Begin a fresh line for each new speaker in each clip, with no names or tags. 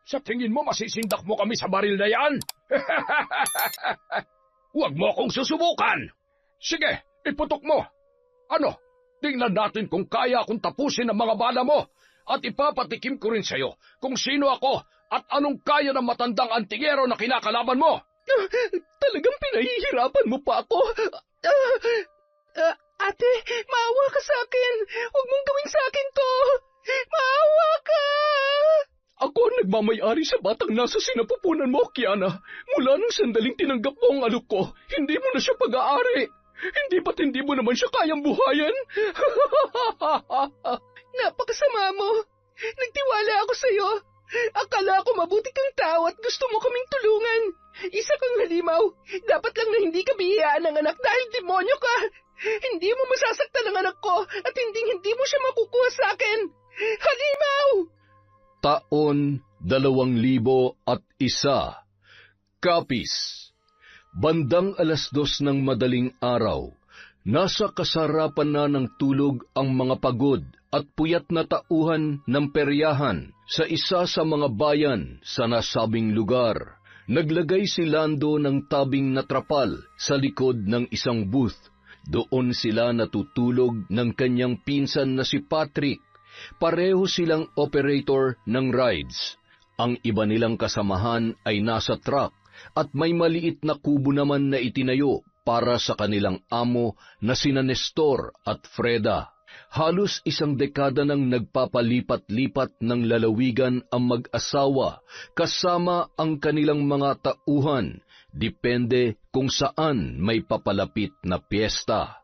Sa tingin mo masisindak mo kami sa baril na yan? Huwag mo akong susubukan. Sige, iputok mo. Ano? Tingnan natin kung kaya akong tapusin ang mga bala mo. At ipapatikim ko rin sa'yo kung sino ako at anong kaya ng matandang antingero na kinakalaban mo.
Talagang pinahihirapan mo pa ako. Ate, maawa ka sa akin. Huwag mong gawin sa akin to. Maawa ka. Ako ang nagmamayari sa batang nasa sinapupunan mo, Kiana. Mula nung sandaling tinanggap mo ang alok ko, hindi mo na siya pag-aari. Hindi ba't hindi mo naman siya kayang buhayan? Napakasama mo. Nagtiwala ako sa'yo. Akala ko mabuti kang tao at gusto mo kaming tulungan. Isa kang halimaw. Dapat lang na hindi ka bihiyaan ng anak dahil demonyo ka. Hindi mo masasaktan ang anak ko at hindi mo siya makukuha sa akin. Halimaw!
Taon 2001. Capiz. Bandang 2:00 ng madaling araw, nasa kasarapan na ng tulog ang mga pagod at puyat na tauhan ng peryahan sa isa sa mga bayan sa nasabing lugar. Naglagay si Lando ng tabing na trapal sa likod ng isang booth. Doon sila natutulog ng kanyang pinsan na si Patrick. Pareho silang operator ng rides. Ang iba nilang kasamahan ay nasa truck at may maliit na kubo naman na itinayo para sa kanilang amo na sina Nestor at Freda. Halos 1 dekada nang nagpapalipat-lipat ng lalawigan ang mag-asawa kasama ang kanilang mga tauhan, depende kung saan may papalapit na piyesta.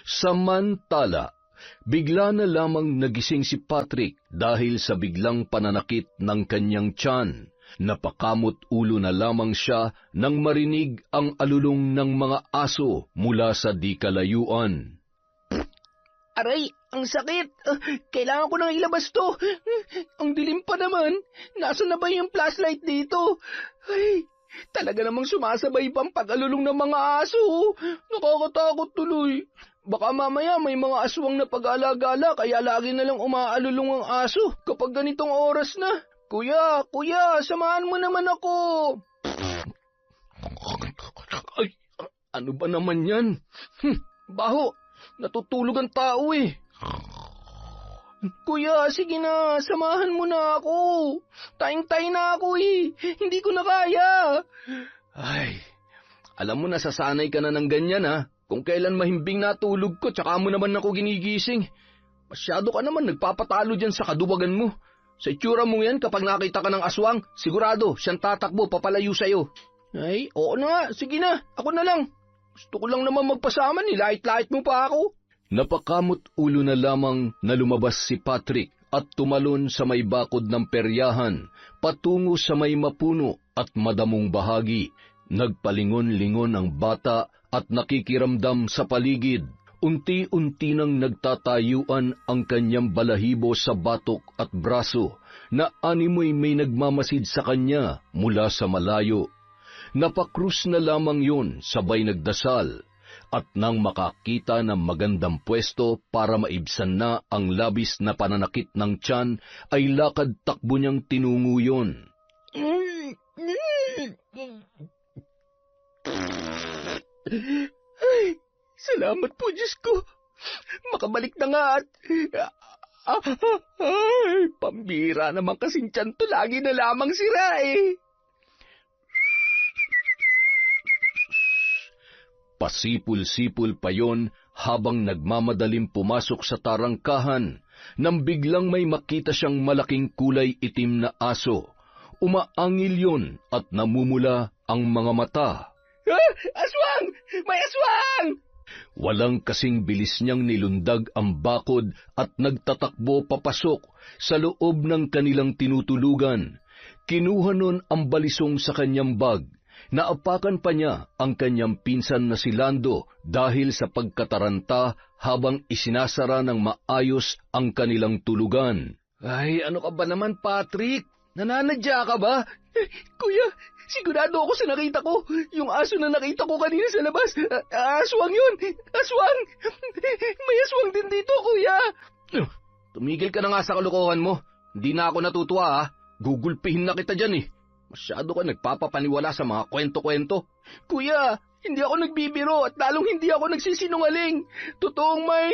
Samantala, bigla na lamang nagising si Patrick dahil sa biglang pananakit ng kanyang tiyan. Napakamot ulo na lamang siya nang marinig ang alulong ng mga aso mula sa di kalayuan.
Aray, ang sakit. Kailangan ko nang ilabas to. Ang dilim pa naman. Nasaan na ba yung flashlight dito? Ay, talaga namang sumasabay pang pag-alulong ng mga aso. Nakakatakot tuloy. Baka mamaya may mga aswang na pag-alagala kaya lagi na lang umaalulong ang aso kapag ganitong oras na. Kuya, samahan mo naman ako. Ay, ano ba naman yan? Baho, natutulog ang tao eh. Kuya, sige na, samahan mo na ako. Tayong-tay na ako eh, hindi ko na kaya. Ay, alam mo nasasanay ka na ng ganyan ha. Kung kailan mahimbing natulog ko, tsaka mo naman ako ginigising. Masyado ka naman nagpapatalo dyan sa kaduwagan mo. Sa itsura mo yan, kapag nakita ka ng aswang, sigurado, siyang tatakbo, papalayo sa'yo. Ay, oo na nga, sige na, ako na lang. Gusto ko lang naman magpasama, nilait-lait mo pa ako.
Napakamot ulo na lamang na lumabas si Patrick at tumalon sa may bakod ng peryahan, patungo sa may mapuno at madamong bahagi. Nagpalingon-lingon ang bata at nakikiramdam sa paligid. Unti-unti nang nagtatayuan ang kanyang balahibo sa batok at braso na animoy may nagmamasid sa kanya mula sa malayo. Napakrus na lamang yun sabay nagdasal at nang makakita ng magandang pwesto para maibsan na ang labis na pananakit ng tiyan ay lakad-takbo niyang tinungo yun.
Ay, salamat po, Diyos ko. Makabalik na nga at... Ay, pambira naman kasing tiyan to. Lagi na lamang sira eh.
Pasipul-sipul pa yon habang nagmamadaling pumasok sa tarangkahan nang biglang may makita siyang malaking kulay itim na aso. Umaangil yon at namumula ang mga mata.
Aswang! May aswang!
Walang kasing bilis niyang nilundag ang bakod at nagtatakbo papasok sa loob ng kanilang tinutulugan. Kinuha nun ang balisong sa kanyang bag. Naapakan pa niya ang kanyang pinsan na si Lando dahil sa pagkataranta habang isinasara ng maayos ang kanilang tulugan.
Ay, ano ka ba naman, Patrick? Nananadya ka ba? Kuya, sigurado ako sa nakita ko. Yung aso na nakita ko kanina sa labas. Aswang yun! Aswang! May aswang din dito, kuya!
Tumigil ka na nga sa kalokohan mo. Hindi na ako natutuwa, ha?
Gugulpihin na kita dyan eh. Masyado ka nagpapapaniwala sa mga kwento-kwento. Kuya, hindi ako nagbibiro at lalong hindi ako nagsisinungaling. Totoong may...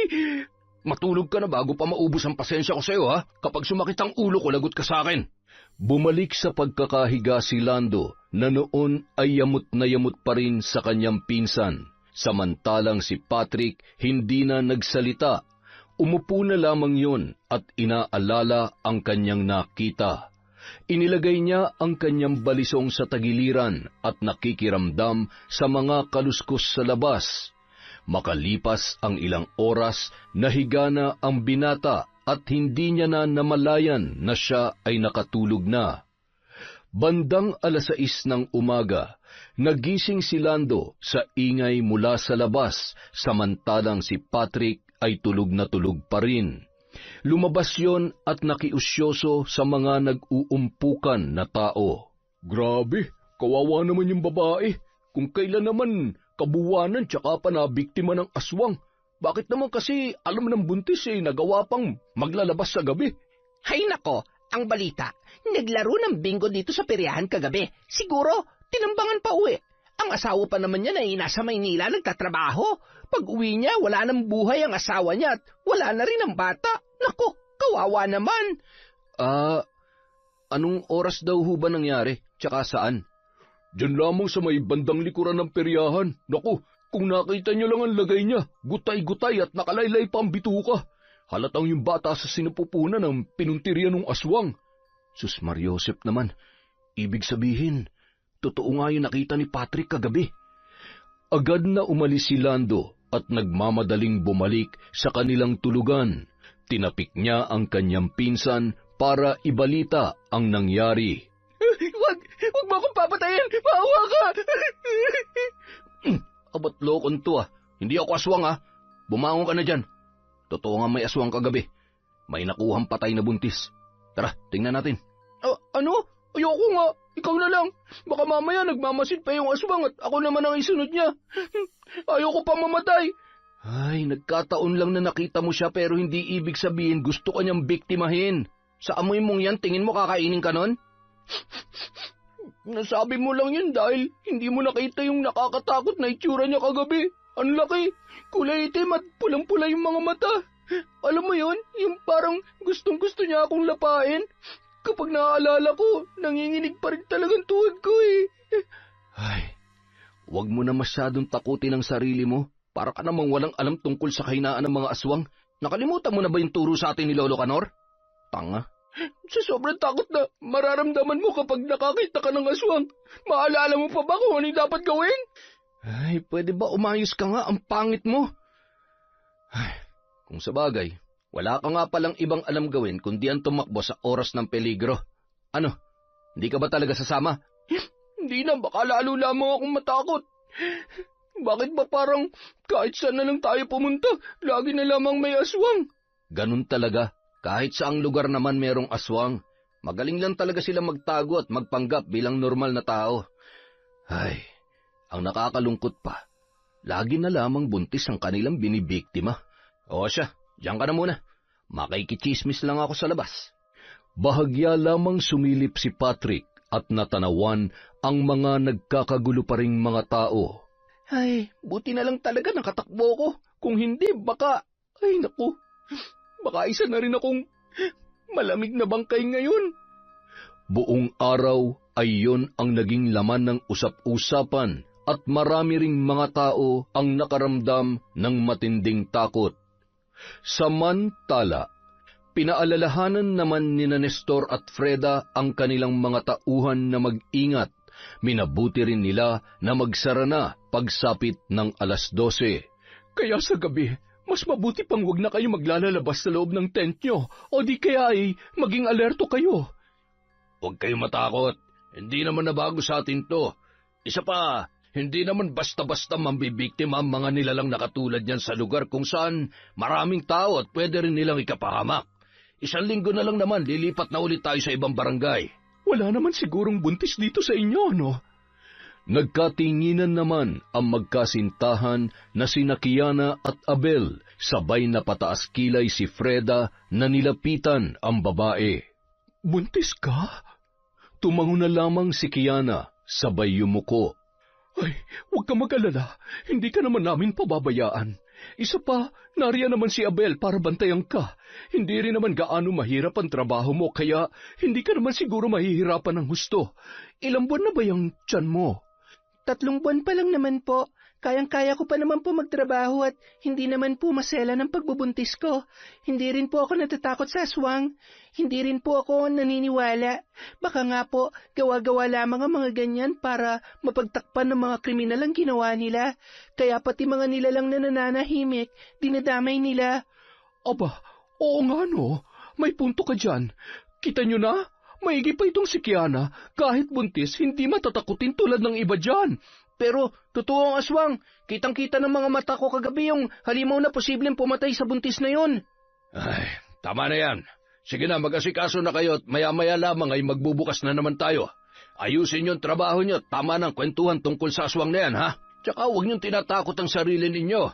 Matulog ka na bago pa maubos ang pasensya ko sa'yo, ha? Kapag sumakit ang ulo ko, lagot ka sa akin.
Bumalik sa pagkakahiga si Lando na noon ay yamot na yamot pa rin sa kanyang pinsan. Samantalang si Patrick hindi na nagsalita. Umupo na lamang yun at inaalala ang kanyang nakita. Inilagay niya ang kanyang balisong sa tagiliran at nakikiramdam sa mga kaluskos sa labas. Makalipas ang ilang oras, nahiga na ang binata at hindi niya na namalayan na siya ay nakatulog na. Bandang 6:00 ng umaga, nagising si Lando sa ingay mula sa labas, samantalang si Patrick ay tulog na tulog pa rin. Lumabas yon at nakiusyoso sa mga nag-uumpukan na tao.
Grabe, kawawa naman yung babae. Kung kailan naman kabuwanan tsaka pa na biktima ng aswang. Bakit naman kasi alam ng buntis nagawa pang maglalabas sa gabi?
Hay nako, ang balita. Naglaro ng bingo dito sa peryahan kagabi. Siguro, tinambangan pa uwi. Ang asawa pa naman niya ay nasa Maynila nagtatrabaho. Pag uwi niya, wala nang buhay ang asawa niya at wala na rin ang bata. Nako, kawawa naman.
Anong oras daw ho ba nangyari? Tsaka saan?
Diyan lamang sa may bandang likuran ng peryahan. Naku, kung nakita niyo lang ang lagay niya, gutay-gutay at nakalaylay pa ang bituka. Halatang yung bata sa sinapupunan ng pinuntirya ng aswang.
Sus Mariosep naman, ibig sabihin, totoo nga yung nakita ni Patrick kagabi.
Agad na umalis si Lando at nagmamadaling bumalik sa kanilang tulugan. Tinapik niya ang kanyang pinsan para ibalita ang nangyari.
Wag mo akong papatayin! Maawa ka!
Abat lokon to Hindi ako aswang Bumangon ka na dyan. Totoo nga may aswang kagabi. May nakuhang patay na buntis. Tara, tingnan natin.
Ano? Ayoko nga. Ikaw na lang. Baka mamaya nagmamasid pa yung aswang at ako naman ang isunod niya. Ayoko pa mamatay.
Ay, nagkataon lang na nakita mo siya pero hindi ibig sabihin gusto ka niyang biktimahin. Sa amoy mong yan, tingin mo kakainin ka nun?
Nasabi mo lang yun dahil hindi mo nakita yung nakakatakot na itsura niya kagabi. Ang laki, kulay itim at pulang-pula yung mga mata. Alam mo yun, yung parang gustong-gusto niya akong lapain. Kapag naaalala ko, nanginginig pa rin talagang tuhod ko
Ay, wag mo na masyadong takutin ang sarili mo. Para ka namang walang alam tungkol sa kahinaan ng mga aswang. Nakalimutan mo na ba yung turo sa atin ni Lolo Canor? Tanga.
Sa sobrang takot na mararamdaman mo kapag nakakita ka ng aswang, maalala mo pa ba kung ano dapat gawin?
Ay, pwede ba umayos ka nga? Ang pangit mo. Ay, kung sa bagay, wala ka nga palang ibang alam gawin kundi ang tumakbo sa oras ng peligro. Ano, hindi ka ba talaga sasama?
Hindi na, baka lalo lamang akong matakot. Bakit ba parang kahit saan na lang tayo pumunta, lagi na lamang may aswang?
Ganun talaga. Kahit saang lugar naman merong aswang. Magaling lang talaga sila magtago at magpanggap bilang normal na tao. Ay, ang nakakalungkot pa, lagi na lamang buntis ang kanilang binibiktima. O siya, diyan ka na muna. Makikichismis lang ako sa labas.
Bahagya lamang sumilip si Patrick at natanawan ang mga nagkakagulo pa ring mga tao.
Ay, buti na lang talaga nakatakbo ko. Kung hindi, baka... Ay, naku. Baka isa na rin akong malamig na bangkay ngayon.
Buong araw ay yon ang naging laman ng usap-usapan at marami ring mga tao ang nakaramdam ng matinding takot. Samantala, pinaalalahanan naman ni Nestor at Freda ang kanilang mga tauhan na mag-ingat. Minabuti rin nila na magsara na pagsapit ng 12:00.
Kaya sa gabi, mas mabuti pang wag na kayo maglalabas sa loob ng tent nyo o di kaya ay maging alerto kayo.
Huwag kayo matakot. Hindi naman nabago sa atin to. Isa pa, hindi naman basta-basta mambibiktima ang mga nilalang nakatulad niyan sa lugar kung saan maraming tao at pwede rin nilang ikapahamak. 1 linggo na lang naman, lilipat na ulit tayo sa ibang barangay.
Wala naman sigurong buntis dito sa inyo, no?
Nagkatinginan naman ang magkasintahan na sina Kiana at Abel, sabay na pataas kilay si Freda na nilapitan ang babae.
Buntis ka?
Tumango na lamang si Kiana, sabay yumuko.
Ay, huwag ka mag-alala. Hindi ka naman namin pababayaan. Isa pa, nariyan naman si Abel para bantayan ka. Hindi rin naman gaano mahirap ang trabaho mo, kaya hindi ka naman siguro mahihirapan ng husto. Ilang buwan na ba yung tiyan mo?
3 buwan pa lang naman po. Kayang-kaya ko pa naman po magtrabaho at hindi naman po masela ng pagbubuntis ko. Hindi rin po ako natatakot sa aswang. Hindi rin po ako naniniwala. Baka nga po, gawa-gawa lamang ang mga ganyan para mapagtakpan ng mga kriminal ang ginawa nila. Kaya pati mga nilalang na nananahimik, dinadamay nila.
Aba, oo nga no. May punto ka dyan. Kita nyo na? Maigi pa itong si Kiana. Kahit buntis, hindi matatakutin tulad ng iba dyan. Pero, totoo ang aswang. Kitang-kita ng mga mata ko kagabi yung halimaw na posibleng pumatay sa buntis na yon.
Ay, tama na yan. Sige na, mag-asikaso na kayo at maya-maya lamang ay magbubukas na naman tayo. Ayusin yung trabaho nyo, tama ng kwentuhan tungkol sa aswang na yan, ha? Tsaka huwag niyong tinatakot ang sarili ninyo.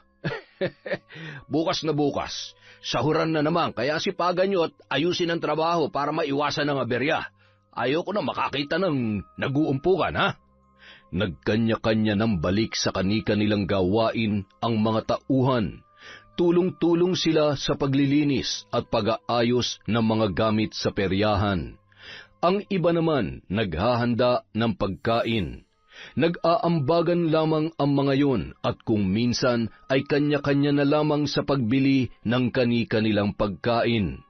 Bukas na bukas. Sahuran na naman, kaya sipagan nyo at ayusin ang trabaho para maiwasan ang aberya. Ayoko na makakita ng nag-uumpukan, ha?
Nagkanya-kanya ng balik sa kani-kanilang gawain ang mga tauhan. Tulong-tulong sila sa paglilinis at pag-aayos ng mga gamit sa peryahan. Ang iba naman naghahanda ng pagkain. Nag-aambagan lamang ang mga yon at kung minsan ay kanya-kanya na lamang sa pagbili ng kani-kanilang pagkain.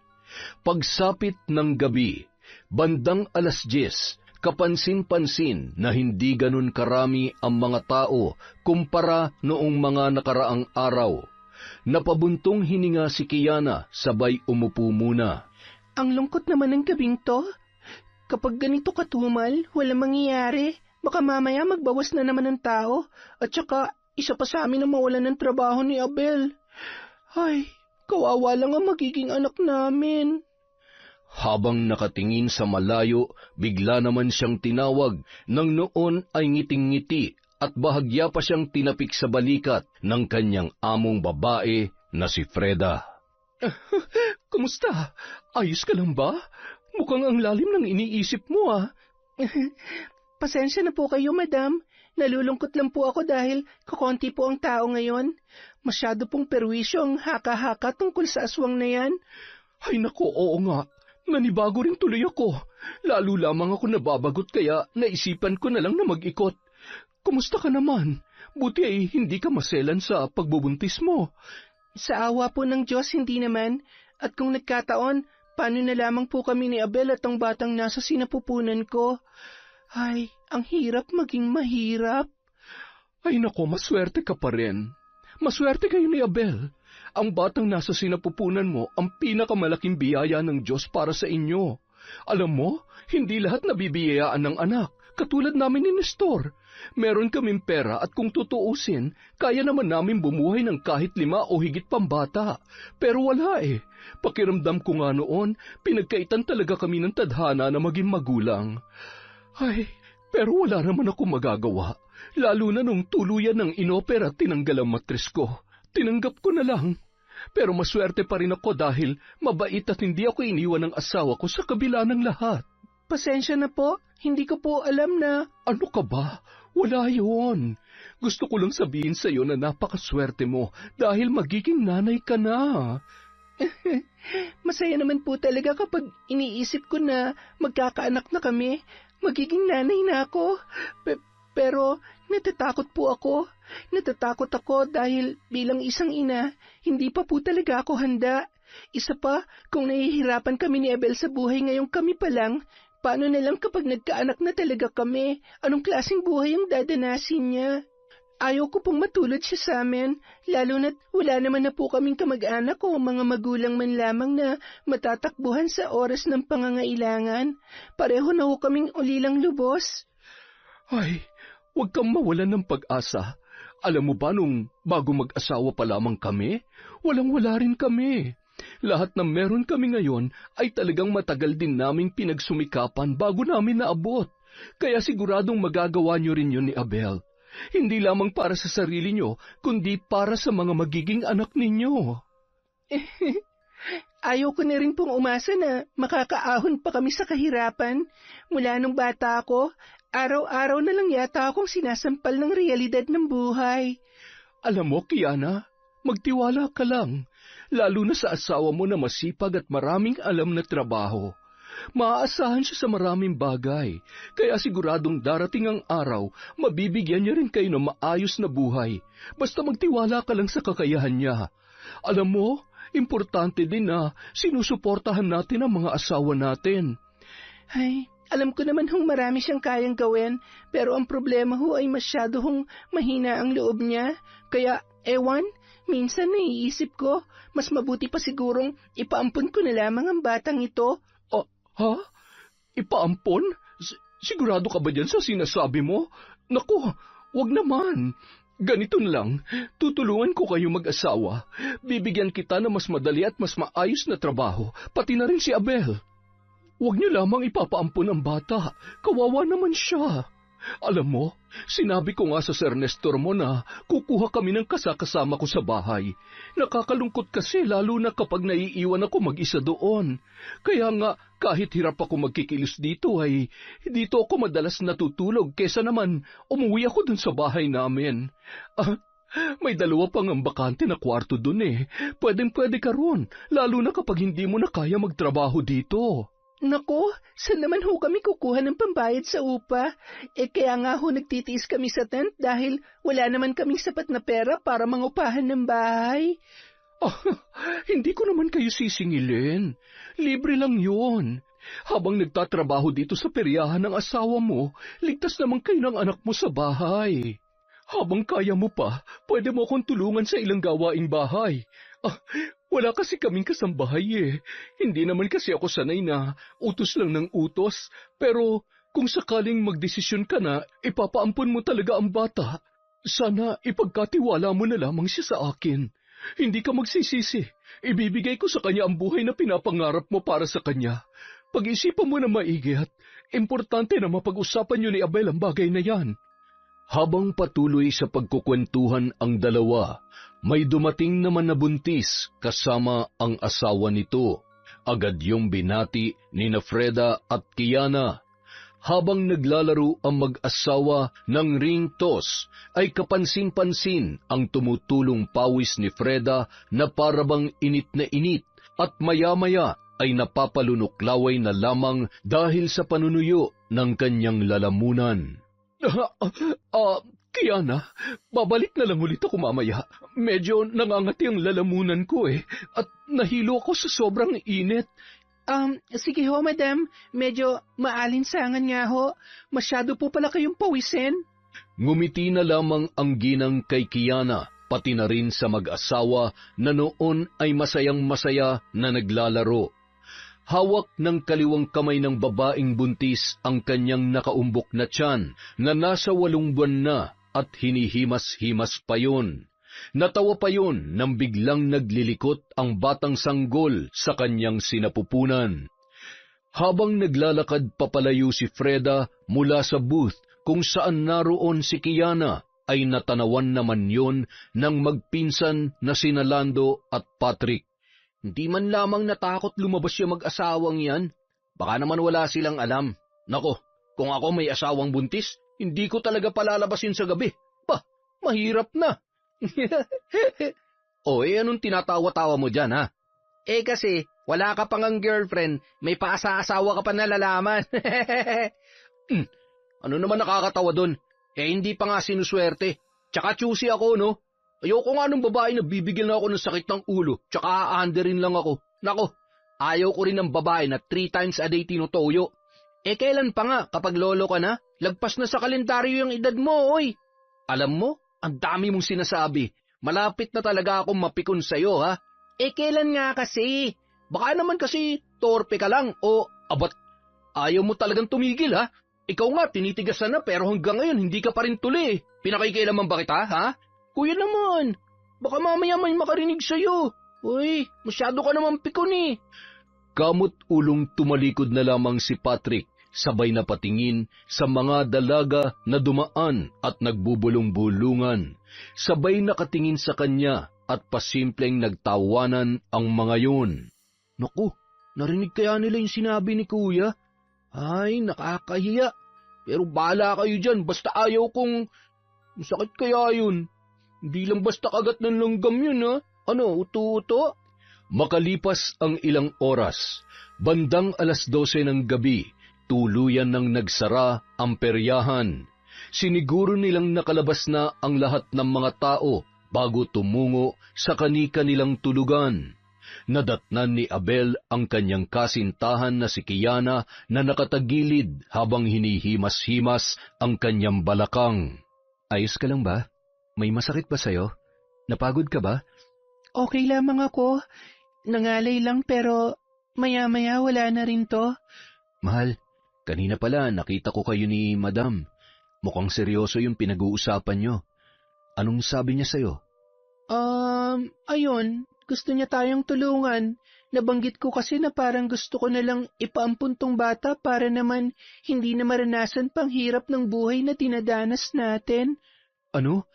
Pagsapit ng gabi, bandang 10:00, kapansin-pansin na hindi ganun karami ang mga tao kumpara noong mga nakaraang araw. Napabuntong hininga si Kiana, sabay umupo muna.
Ang lungkot naman ng gabing to. Kapag ganito katumal, walang mangyayari. Baka mamaya magbawas na naman ng tao. At saka, isa pa sa amin na mawalan ng trabaho ni Abel. Ay, kawawa lang ang magiging anak namin.
Habang nakatingin sa malayo, bigla naman siyang tinawag, nang noon ay ngiting-ngiti at bahagya pa siyang tinapik sa balikat ng kanyang among babae na si Freda.
Kumusta? Ayos ka lang ba? Mukhang ang lalim ng iniisip mo, ah.
Pasensya na po kayo, madam. Nalulungkot lang po ako dahil kakonti po ang tao ngayon. Masyado pong perwisyo ang haka-haka tungkol sa aswang na yan.
Ay nako, oo nga. Nanibago rin tuloy ako. Lalo lamang ako nababagot kaya naisipan ko na lang na mag-ikot. Kumusta ka naman? Buti ay hindi ka maselan sa pagbubuntis mo.
Sa awa po ng Diyos, hindi naman. At kung nagkataon, paano na lamang po kami ni Abel at ang batang nasa sinapupunan ko? Ay, ang hirap maging mahirap.
Ay nako, maswerte ka pa rin. Maswerte kayo ni Abel. Ang batang nasa sinapupunan mo ang pinakamalaking biyaya ng Diyos para sa inyo. Alam mo, hindi lahat nabibiyayaan ng anak, katulad namin ni Nestor. Meron kaming pera at kung tutuusin, kaya naman namin bumuhay ng kahit 5 o higit pang bata. Pero wala eh. Pakiramdam ko nga noon, pinagkaitan talaga kami ng tadhana na maging magulang. Ay, pero wala naman ako magagawa. Lalo na nung tuluyan ng inopera at tinanggal ang matris ko. Tinanggap ko na lang. Pero maswerte pa rin ako dahil mabait at hindi ako iniwan ng asawa ko sa kabila ng lahat.
Pasensya na po, hindi ko po alam na...
Ano ka ba? Wala yun. Gusto ko lang sabihin sa iyo na napakaswerte mo dahil magiging nanay ka na.
Masaya naman po talaga kapag iniisip ko na magkakaanak na kami. Magiging nanay na ako. Pero natatakot po ako. Natatakot ako dahil bilang isang ina, hindi pa po talaga ako handa. Isa pa, kung nahihirapan kami ni Abel sa buhay ngayong kami pa lang, paano na lang kapag nagkaanak na talaga kami? Anong klaseng buhay ang dadanasin niya? Ayaw ko pong matulad siya sa amin, lalo na't wala naman na po kaming kamag-anak o mga magulang man lamang na matatakbuhan sa oras ng pangangailangan. Pareho na ho kaming ulilang lubos.
Ay, huwag kang mawalan ng pag-asa. Alam mo ba nung bago mag-asawa pa lamang kami, walang-wala rin kami. Lahat na meron kami ngayon ay talagang matagal din naming pinagsumikapan bago namin naabot. Kaya siguradong magagawa niyo rin yun ni Abel. Hindi lamang para sa sarili niyo, kundi para sa mga magiging anak ninyo.
Ayaw ko na rin pong umasa na makakaahon pa kami sa kahirapan. Mula nung bata ako, araw-araw na lang yata akong sinasampal ng realidad ng buhay.
Alam mo, Kiana, magtiwala ka lang, lalo na sa asawa mo na masipag at maraming alam na trabaho. Maaasahan siya sa maraming bagay, kaya siguradong darating ang araw, mabibigyan niya rin kayo ng maayos na buhay. Basta magtiwala ka lang sa kakayahan niya. Alam mo, importante din na sinusuportahan natin ang mga asawa natin.
Ay, alam ko naman hong marami siyang kayang gawin, pero ang problema ho ay masyado hong mahina ang loob niya. Kaya, ewan, minsan naiisip ko, mas mabuti pa sigurong ipaampun ko na lamang ang batang ito.
Ha? Ipaampon? Sigurado ka ba dyan sa sinasabi mo? Naku, wag naman. Ganito na lang, tutulungan ko kayo mag-asawa. Bibigyan kita na mas madali at mas maayos na trabaho, pati na rin si Abel. Huwag niyo lamang ipapaampon ang bata. Kawawa naman siya. Alam mo, sinabi ko nga sa Sir Nestor mo na kukuha kami ng kasakasama ko sa bahay. Nakakalungkot kasi lalo na kapag naiiwan ako mag-isa doon. Kaya nga, kahit hirap ako magkikilos dito ay dito ako madalas natutulog kesa naman umuwi ako dun sa bahay namin. May dalawa pang ang bakante na kwarto dun eh. Pwedeng-pwede ka ron, lalo na kapag hindi mo na kaya magtrabaho dito.
Nako, saan naman ho kami kukuha ng pambayad sa upa? Kaya nga ho nagtitiis kami sa tent dahil wala naman kaming sapat na pera para mangupahan ng bahay.
Hindi ko naman kayo sisingilin. Libre lang yun. Habang nagtatrabaho dito sa peryahan ng asawa mo, ligtas naman kayo ng anak mo sa bahay. Habang kaya mo pa, pwede mo akong tulungan sa ilang gawaing bahay. Wala kasi kaming kasambahay eh. Hindi naman kasi ako sanay na utos lang ng utos. Pero kung sakaling magdesisyon ka na, ipapaampon mo talaga ang bata. Sana ipagkatiwala mo na lamang siya sa akin. Hindi ka magsisisi. Ibibigay ko sa kanya ang buhay na pinapangarap mo para sa kanya. Pag-isipan mo na maigi at importante na mapag-usapan niyo ni Abel ang bagay na yan. Habang patuloy sa pagkukwentuhan ang dalawa, may dumating naman na buntis kasama ang asawa nito. Agad yung binati ni Freda at Kiana. Habang naglalaro ang mag-asawa ng ring toss, ay kapansin-pansin ang tumutulong pawis ni Freda na parabang init na init at maya-maya ay napapalunuklaway na lamang dahil sa panunuyo ng kanyang lalamunan. Kiana, babalik na lang ulit ako mamaya. Medyo nangangati ang lalamunan ko eh, at nahilo ako sa sobrang init.
Sige ho, madam. Medyo maalinsangan nga ho. Masyado po pala kayong pawisin.
Ngumiti na lamang ang ginang kay Kiana, pati na rin sa mag-asawa na noon ay masayang-masaya na naglalaro. Hawak ng kaliwang kamay ng babaeng buntis ang kanyang nakaumbok na tiyan na nasa 8 buwan na at hinihimas-himas pa yun. Natawa pa yun nang biglang naglilikot ang batang sanggol sa kanyang sinapupunan. Habang naglalakad papalayo si Freda mula sa booth kung saan naroon si Kiana, ay natanawan naman yon ng magpinsan na sina Lando at Patrick.
Hindi man lamang natakot lumabas yung mag-asawang yan. Baka naman wala silang alam. Nako, kung ako may asawang buntis, hindi ko talaga palalabasin sa gabi. Mahirap na. Anong tinatawa-tawa mo dyan, ha? Kasi, wala ka pang ang girlfriend, may paasa-asawa ka pa na lalaman. Ano naman nakakatawa dun? Hindi pa nga sinuswerte. Tsaka choosy ako, no? Ayoko nga nung babae na bibigyan na ako ng sakit ng ulo, tsaka aanderin lang ako. Nako, ayaw ko rin ng babae na 3 times a day tinutoyo. Kailan pa nga kapag lolo ka na? Lagpas na sa kalendaryo yung edad mo, oy. Alam mo, ang dami mong sinasabi. Malapit na talaga akong mapikon sa'yo, ha? Kailan nga kasi? Baka naman kasi torpe ka lang o abat. Ayaw mo talagang tumigil, ha? Ikaw nga, tinitigasan na pero hanggang ngayon hindi ka pa rin tuli. Pinakikailaman ba kita, ha? Kuya naman, baka mamaya may makarinig sa'yo. Uy, masyado ka naman pikon eh.
Kamot ulong tumalikod na lamang si Patrick, sabay na patingin sa mga dalaga na dumaan at nagbubulong-bulungan. Sabay nakatingin sa kanya at pasimpleng nagtawanan ang mga yun.
Naku, narinig kaya nila yung sinabi ni Kuya? Ay, nakakahiya. Pero bahala kayo dyan, basta ayaw kong... Sakit kaya yun. Hindi lang basta kagat ng langgam yun, ha? Ano, uto-uto?
Makalipas ang ilang oras, bandang 12:00 ng gabi, tuluyan nang nagsara ang peryahan. Siniguro nilang nakalabas na ang lahat ng mga tao bago tumungo sa kani-kanilang tulugan. Nadatnan ni Abel ang kanyang kasintahan na si Kiana na nakatagilid habang hinihimas-himas ang kanyang balakang. Ayos ka lang ba? May masakit ba sa'yo? Napagod ka ba?
Okay lamang ako. Nangalay lang pero maya-maya wala na rin to.
Mahal, kanina pala nakita ko kayo ni Madam. Mukhang seryoso yung pinag-uusapan nyo. Anong sabi niya sa'yo?
Ayun, gusto niya tayong tulungan. Nabanggit ko kasi na parang gusto ko na lang ipaampun tong bata para naman hindi na maranasan pang hirap ng buhay na dinadanas natin.
Ano?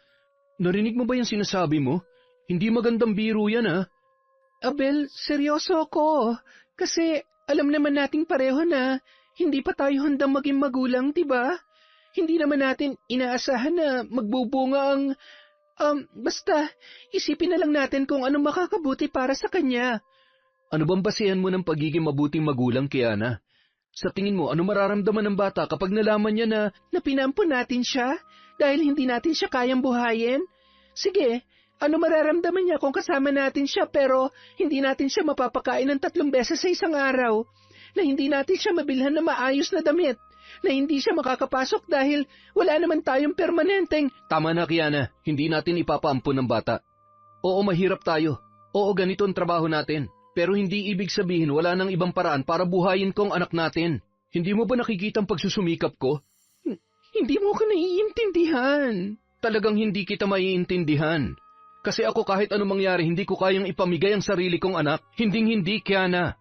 Narinig mo ba yung sinasabi mo? Hindi magandang biro yan, ha?
Abel, seryoso ako. Kasi alam naman nating pareho na hindi pa tayo handang maging magulang, diba? Hindi naman natin inaasahan na magbubunga ang... basta, isipin na lang natin kung anong makakabuti para sa kanya.
Ano bang basehan mo ng pagiging mabuting magulang, Kiana? Sa tingin mo, ano mararamdaman ng bata kapag nalaman niya na
pinampun natin siya dahil hindi natin siya kayang buhayin? Sige, ano mararamdaman niya kung kasama natin siya pero hindi natin siya mapapakain ng 3 beses sa isang araw? Na hindi natin siya mabilhan na maayos na damit? Na hindi siya makakapasok dahil wala naman tayong permanenteng...
Tama na, Kiana. Hindi natin ipapaampun ng bata. Oo, mahirap tayo. Oo, ganito ang trabaho natin. Pero hindi ibig sabihin wala nang ibang paraan para buhayin ko ang anak natin. Hindi mo ba nakikita ang pagsusumikap ko?
Hindi mo ko naiintindihan.
Talagang hindi kita maiintindihan. Kasi ako kahit anong mangyari, hindi ko kayang ipamigay ang sarili kong anak. Hinding-hindi, Kiana.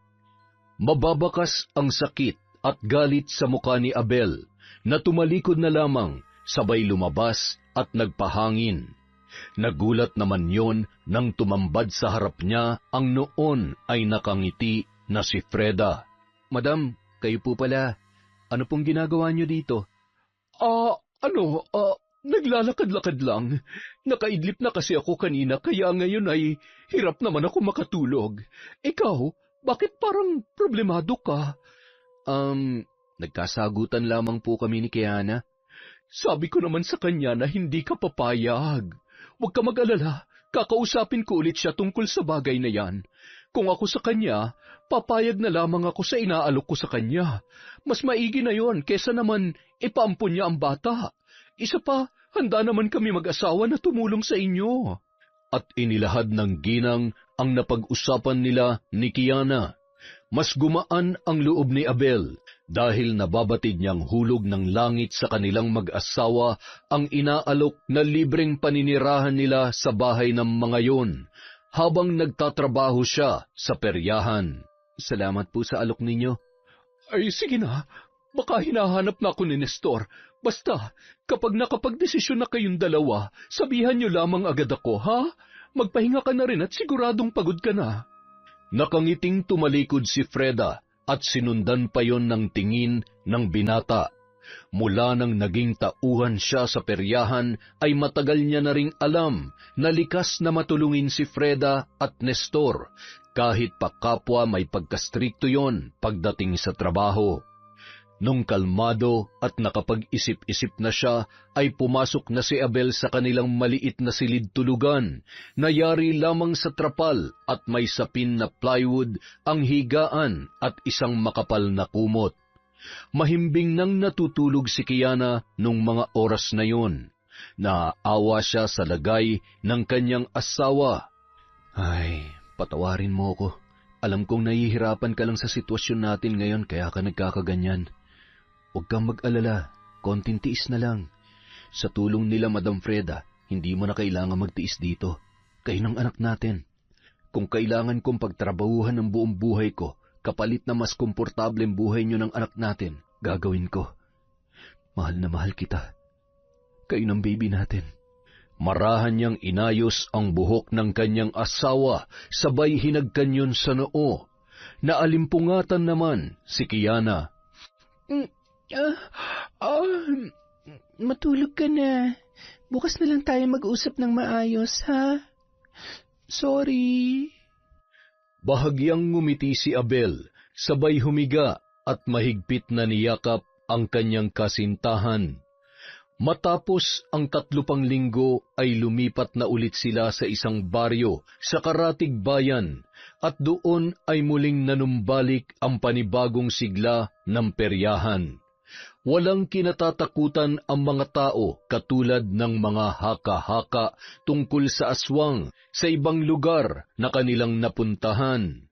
Mababakas ang sakit at galit sa mukha ni Abel na tumalikod na lamang, sabay lumabas at nagpahangin. Nagulat naman yon nang tumambad sa harap niya ang noon ay nakangiti na si Freda. Madam, kayo po pala. Ano pong ginagawa niyo dito? Naglalakad-lakad lang. Nakaidlip na kasi ako kanina kaya ngayon ay hirap naman ako makatulog. Ikaw, bakit parang problemado ka? Nagkasagutan lamang po kami ni Kiana. Sabi ko naman sa kanya na hindi ka papayag. Huwag ka mag-alala, kakausapin ko ulit siya tungkol sa bagay na yan. Kung ako sa kanya, papayag na lamang ako sa inaalok ko sa kanya. Mas maigi na yon kesa naman ipaampun niya ang bata. Isa pa, handa naman kami mag-asawa na tumulong sa inyo. At inilahad ng ginang ang napag-usapan nila ni Kiana. Mas gumaan ang loob ni Abel dahil nababatid niyang hulog ng langit sa kanilang mag-asawa ang inaalok na libreng paninirahan nila sa bahay ng mga yon habang nagtatrabaho siya sa peryahan. Salamat po sa alok ninyo. Ay, sige na. Baka hinahanap na ako ni Nestor. Basta, kapag nakapagdesisyon na kayong dalawa, sabihan niyo lamang agad ako, ha? Magpahinga ka na rin at siguradong pagod ka na. Nakangiting tumalikod si Freda at sinundan pa yon ng tingin ng binata. Mula nang naging tauhan siya sa peryahan ay matagal niya na ring alam na likas na matulungin si Freda at Nestor kahit pa kapwa may pagkastrikto yon pagdating sa trabaho. Nung kalmado at nakapag-isip-isip na siya, ay pumasok na si Abel sa kanilang maliit na silid-tulugan, na yari lamang sa trapal at may sapin na plywood ang higaan at isang makapal na kumot. Mahimbing nang natutulog si Kiana nung mga oras na yon. Naaawa siya sa lagay ng kanyang asawa. Ay, patawarin mo ko. Alam kong nahihirapan ka lang sa sitwasyon natin ngayon kaya ka nagkakaganyan. Huwag kang mag-alala, konting tiis na lang. Sa tulong nila, Madam Freda, hindi mo na kailangan magtiis dito. Kayo ng anak natin. Kung kailangan kong pagtrabahuhan ng buong buhay ko, kapalit na mas komportableng buhay niyo ng anak natin, gagawin ko. Mahal na mahal kita. Kayo ng baby natin. Marahan niyang inayos ang buhok ng kanyang asawa, sabay hinagkan yun sa noo. Naalimpungatan naman si Kiana.
Matulog ka na. Bukas na lang tayo mag-usap ng maayos, ha? Sorry.
Bahagyang ngumiti si Abel, sabay humiga at mahigpit na niyakap ang kanyang kasintahan. Matapos ang 3 pang linggo ay lumipat na ulit sila sa isang baryo sa Karatig Bayan at doon ay muling nanumbalik ang panibagong sigla ng peryahan. Walang kinatatakutan ang mga tao katulad ng mga haka-haka tungkol sa aswang sa ibang lugar na kanilang napuntahan.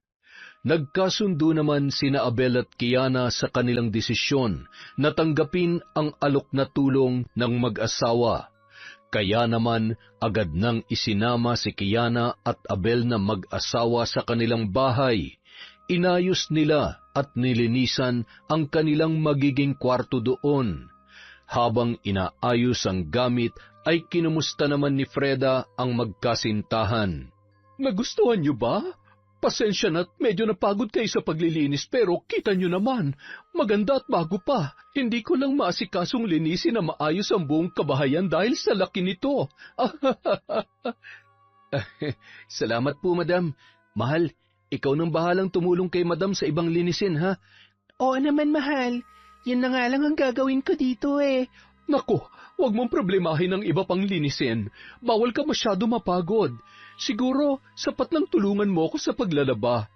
Nagkasundo naman sina Abel at Kiana sa kanilang desisyon na tanggapin ang alok na tulong ng mag-asawa. Kaya naman agad nang isinama si Kiana at Abel na mag-asawa sa kanilang bahay. Inayos nila at nilinisan ang kanilang magiging kwarto doon. Habang inaayos ang gamit ay kinumusta naman ni Freda ang magkasintahan. Nagustuhan niyo ba? Pasensya na't medyo napagod kayo sa paglilinis pero kita niyo naman, maganda at bago pa. Hindi ko lang maasikasong linisin na maayos ang buong kabahayan dahil sa laki nito.
Salamat po, madam. Mahal, ikaw nang bahalang tumulong kay madam sa ibang linisin, ha?
Oo naman, mahal. Yan na nga lang ang gagawin ko dito eh.
Nako, huwag mong problemahin ang iba pang linisin. Bawal ka masyado mapagod. Siguro, sapat lang tulungan mo ako sa paglalaba.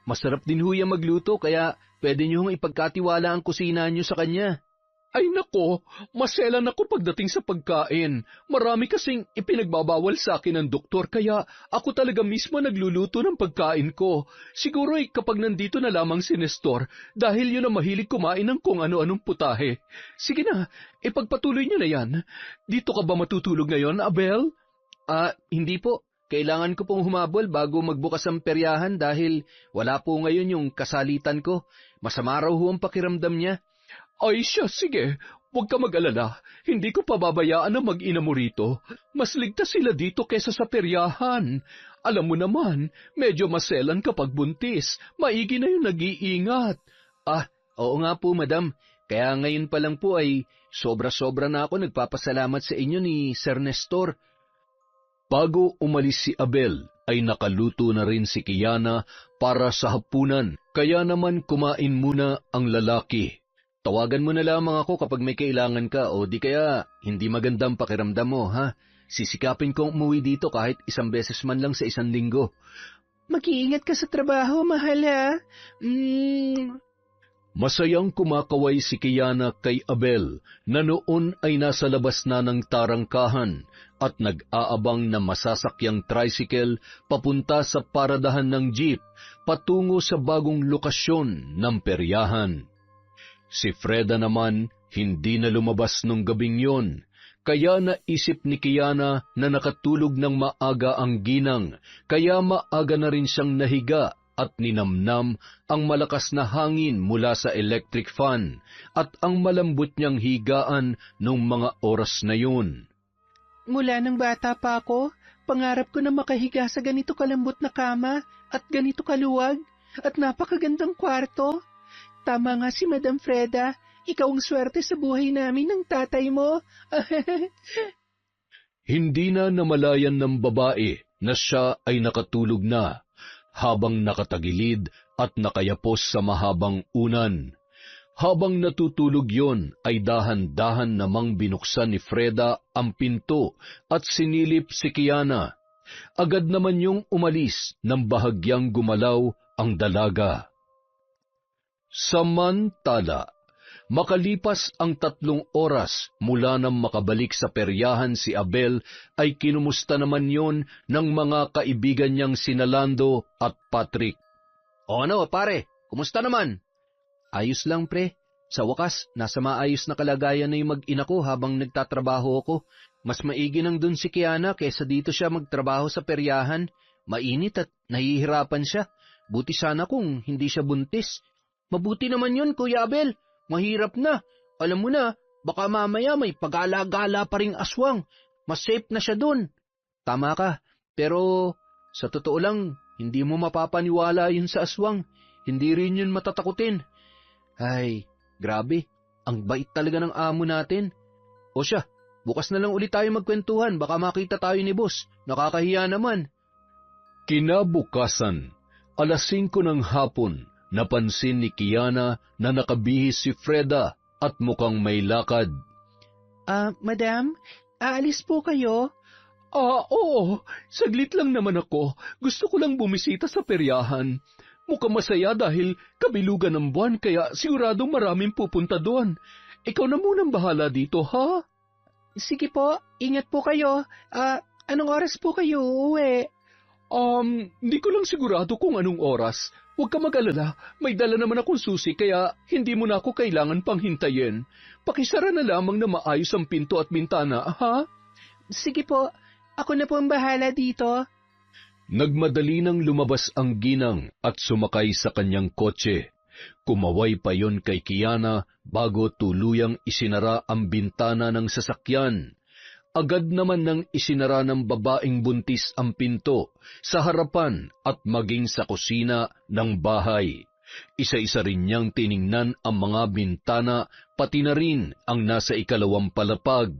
Masarap din ho yung magluto, kaya pwede niyo hong ipagkatiwala ang kusina niyo sa kanya.
Ay nako, maselan ako pagdating sa pagkain. Marami kasing ipinagbabawal sa akin ng doktor, kaya ako talaga mismo nagluluto ng pagkain ko. Siguro kapag nandito na lamang si Nestor, dahil yun ang mahilig kumain ng kung ano-anong putahe. Sige na, ipagpatuloy niyo na yan. Dito ka ba matutulog ngayon, Abel?
Hindi po. Kailangan ko pong humabol bago magbukas ang peryahan dahil wala po ngayon yung kasalitan ko. Masama raw ho ang pakiramdam niya.
Ay siya, sige. Huwag ka mag-alala. Hindi ko pababayaan na mag-ina mo rito. Mas ligtas sila dito kesa sa peryahan. Alam mo naman, medyo maselan kapag buntis. Maigi na yung nag-iingat.
Oo nga po, madam. Kaya ngayon pa lang po ay sobra-sobra na ako nagpapasalamat sa inyo ni Sir Nestor.
Bago umalis si Abel, ay nakaluto na rin si Kiana para sa hapunan. Kaya naman kumain muna ang lalaki.
Tawagan mo na lamang ako kapag may kailangan ka o di kaya hindi magandang pakiramdam mo, ha? Sisikapin kong umuwi dito kahit 1 beses man lang sa 1 linggo.
Mag-iingat ka sa trabaho, mahal, ha?
Masayang kumakaway si Kiana kay Abel na noon ay nasa labas na ng tarangkahan at nag-aabang na masasakyang tricycle papunta sa paradahan ng jeep patungo sa bagong lokasyon ng peryahan. Si Freda naman hindi na lumabas nung gabing yon, kaya naisip ni Kiana na nakatulog ng maaga ang ginang, kaya maaga na rin siyang nahiga at ninamnam ang malakas na hangin mula sa electric fan at ang malambot niyang higaan nung mga oras na yun.
Mula nang bata pa ako, pangarap ko na makahiga sa ganito kalambot na kama at ganito kaluwag at napakagandang kwarto. Tama nga si Madam Freda, ikaw ang swerte sa buhay namin ng tatay mo.
Hindi na namalayan ng babae na siya ay nakatulog na, habang nakatagilid at nakayapos sa mahabang unan. Habang natutulog yon ay dahan-dahan namang binuksan ni Freda ang pinto at sinilip si Kiana. Agad naman yung umalis nang bahagyang gumalaw ang dalaga. Samantala, makalipas ang 3 oras mula nang makabalik sa peryahan si Abel ay kinumusta naman yon ng mga kaibigan niyang sina Lando at Patrick.
O ano, pare? Kumusta naman? Ayos lang, pre. Sa wakas, nasa maayos na kalagayan na yung mag-ina ko habang nagtatrabaho ako. Mas maigi nang dun si Kiana kaysa dito siya magtrabaho sa peryahan. Mainit at nahihirapan siya. Buti sana kung hindi siya buntis. Mabuti naman yun, Kuya Abel. Mahirap na. Alam mo na, baka mamaya may pagala-gala pa ring aswang. Mas safe na siya dun. Tama ka, pero sa totoo lang, hindi mo mapapaniwala yun sa aswang. hindi rin yun matatakutin. Ay, grabe, ang bait talaga ng amo natin. O siya, bukas na lang ulit tayo magkwentuhan, baka makita tayo ni boss. Nakakahiya naman.
Kinabukasan, 5:00 ng hapon, napansin ni Kiana na nakabihis si Freda at mukhang may lakad.
Madam, aalis po kayo?
Oo, saglit lang naman ako. Gusto ko lang bumisita sa peryahan. Mukhang masaya dahil kabilugan ng buwan kaya siguradong maraming pupunta doon. Ikaw na munang bahala dito, ha?
Sige po, ingat po kayo. Anong oras po kayo uuwi?
Hindi ko lang sigurado kung anong oras. Huwag ka mag-alala, may dala naman akong susi kaya hindi mo na ako kailangan pang hintayin. Pakisara na lamang na maayos ang pinto at bintana, ha?
Sige po, ako na po ang bahala dito.
Nagmadali nang lumabas ang ginang at sumakay sa kanyang kotse. Kumaway pa yon kay Kiana bago tuluyang isinara ang bintana ng sasakyan. Agad naman nang isinara ng babaeng buntis ang pinto sa harapan at maging sa kusina ng bahay. Isa-isa rin niyang tiningnan ang mga bintana pati na rin ang nasa 2 palapag.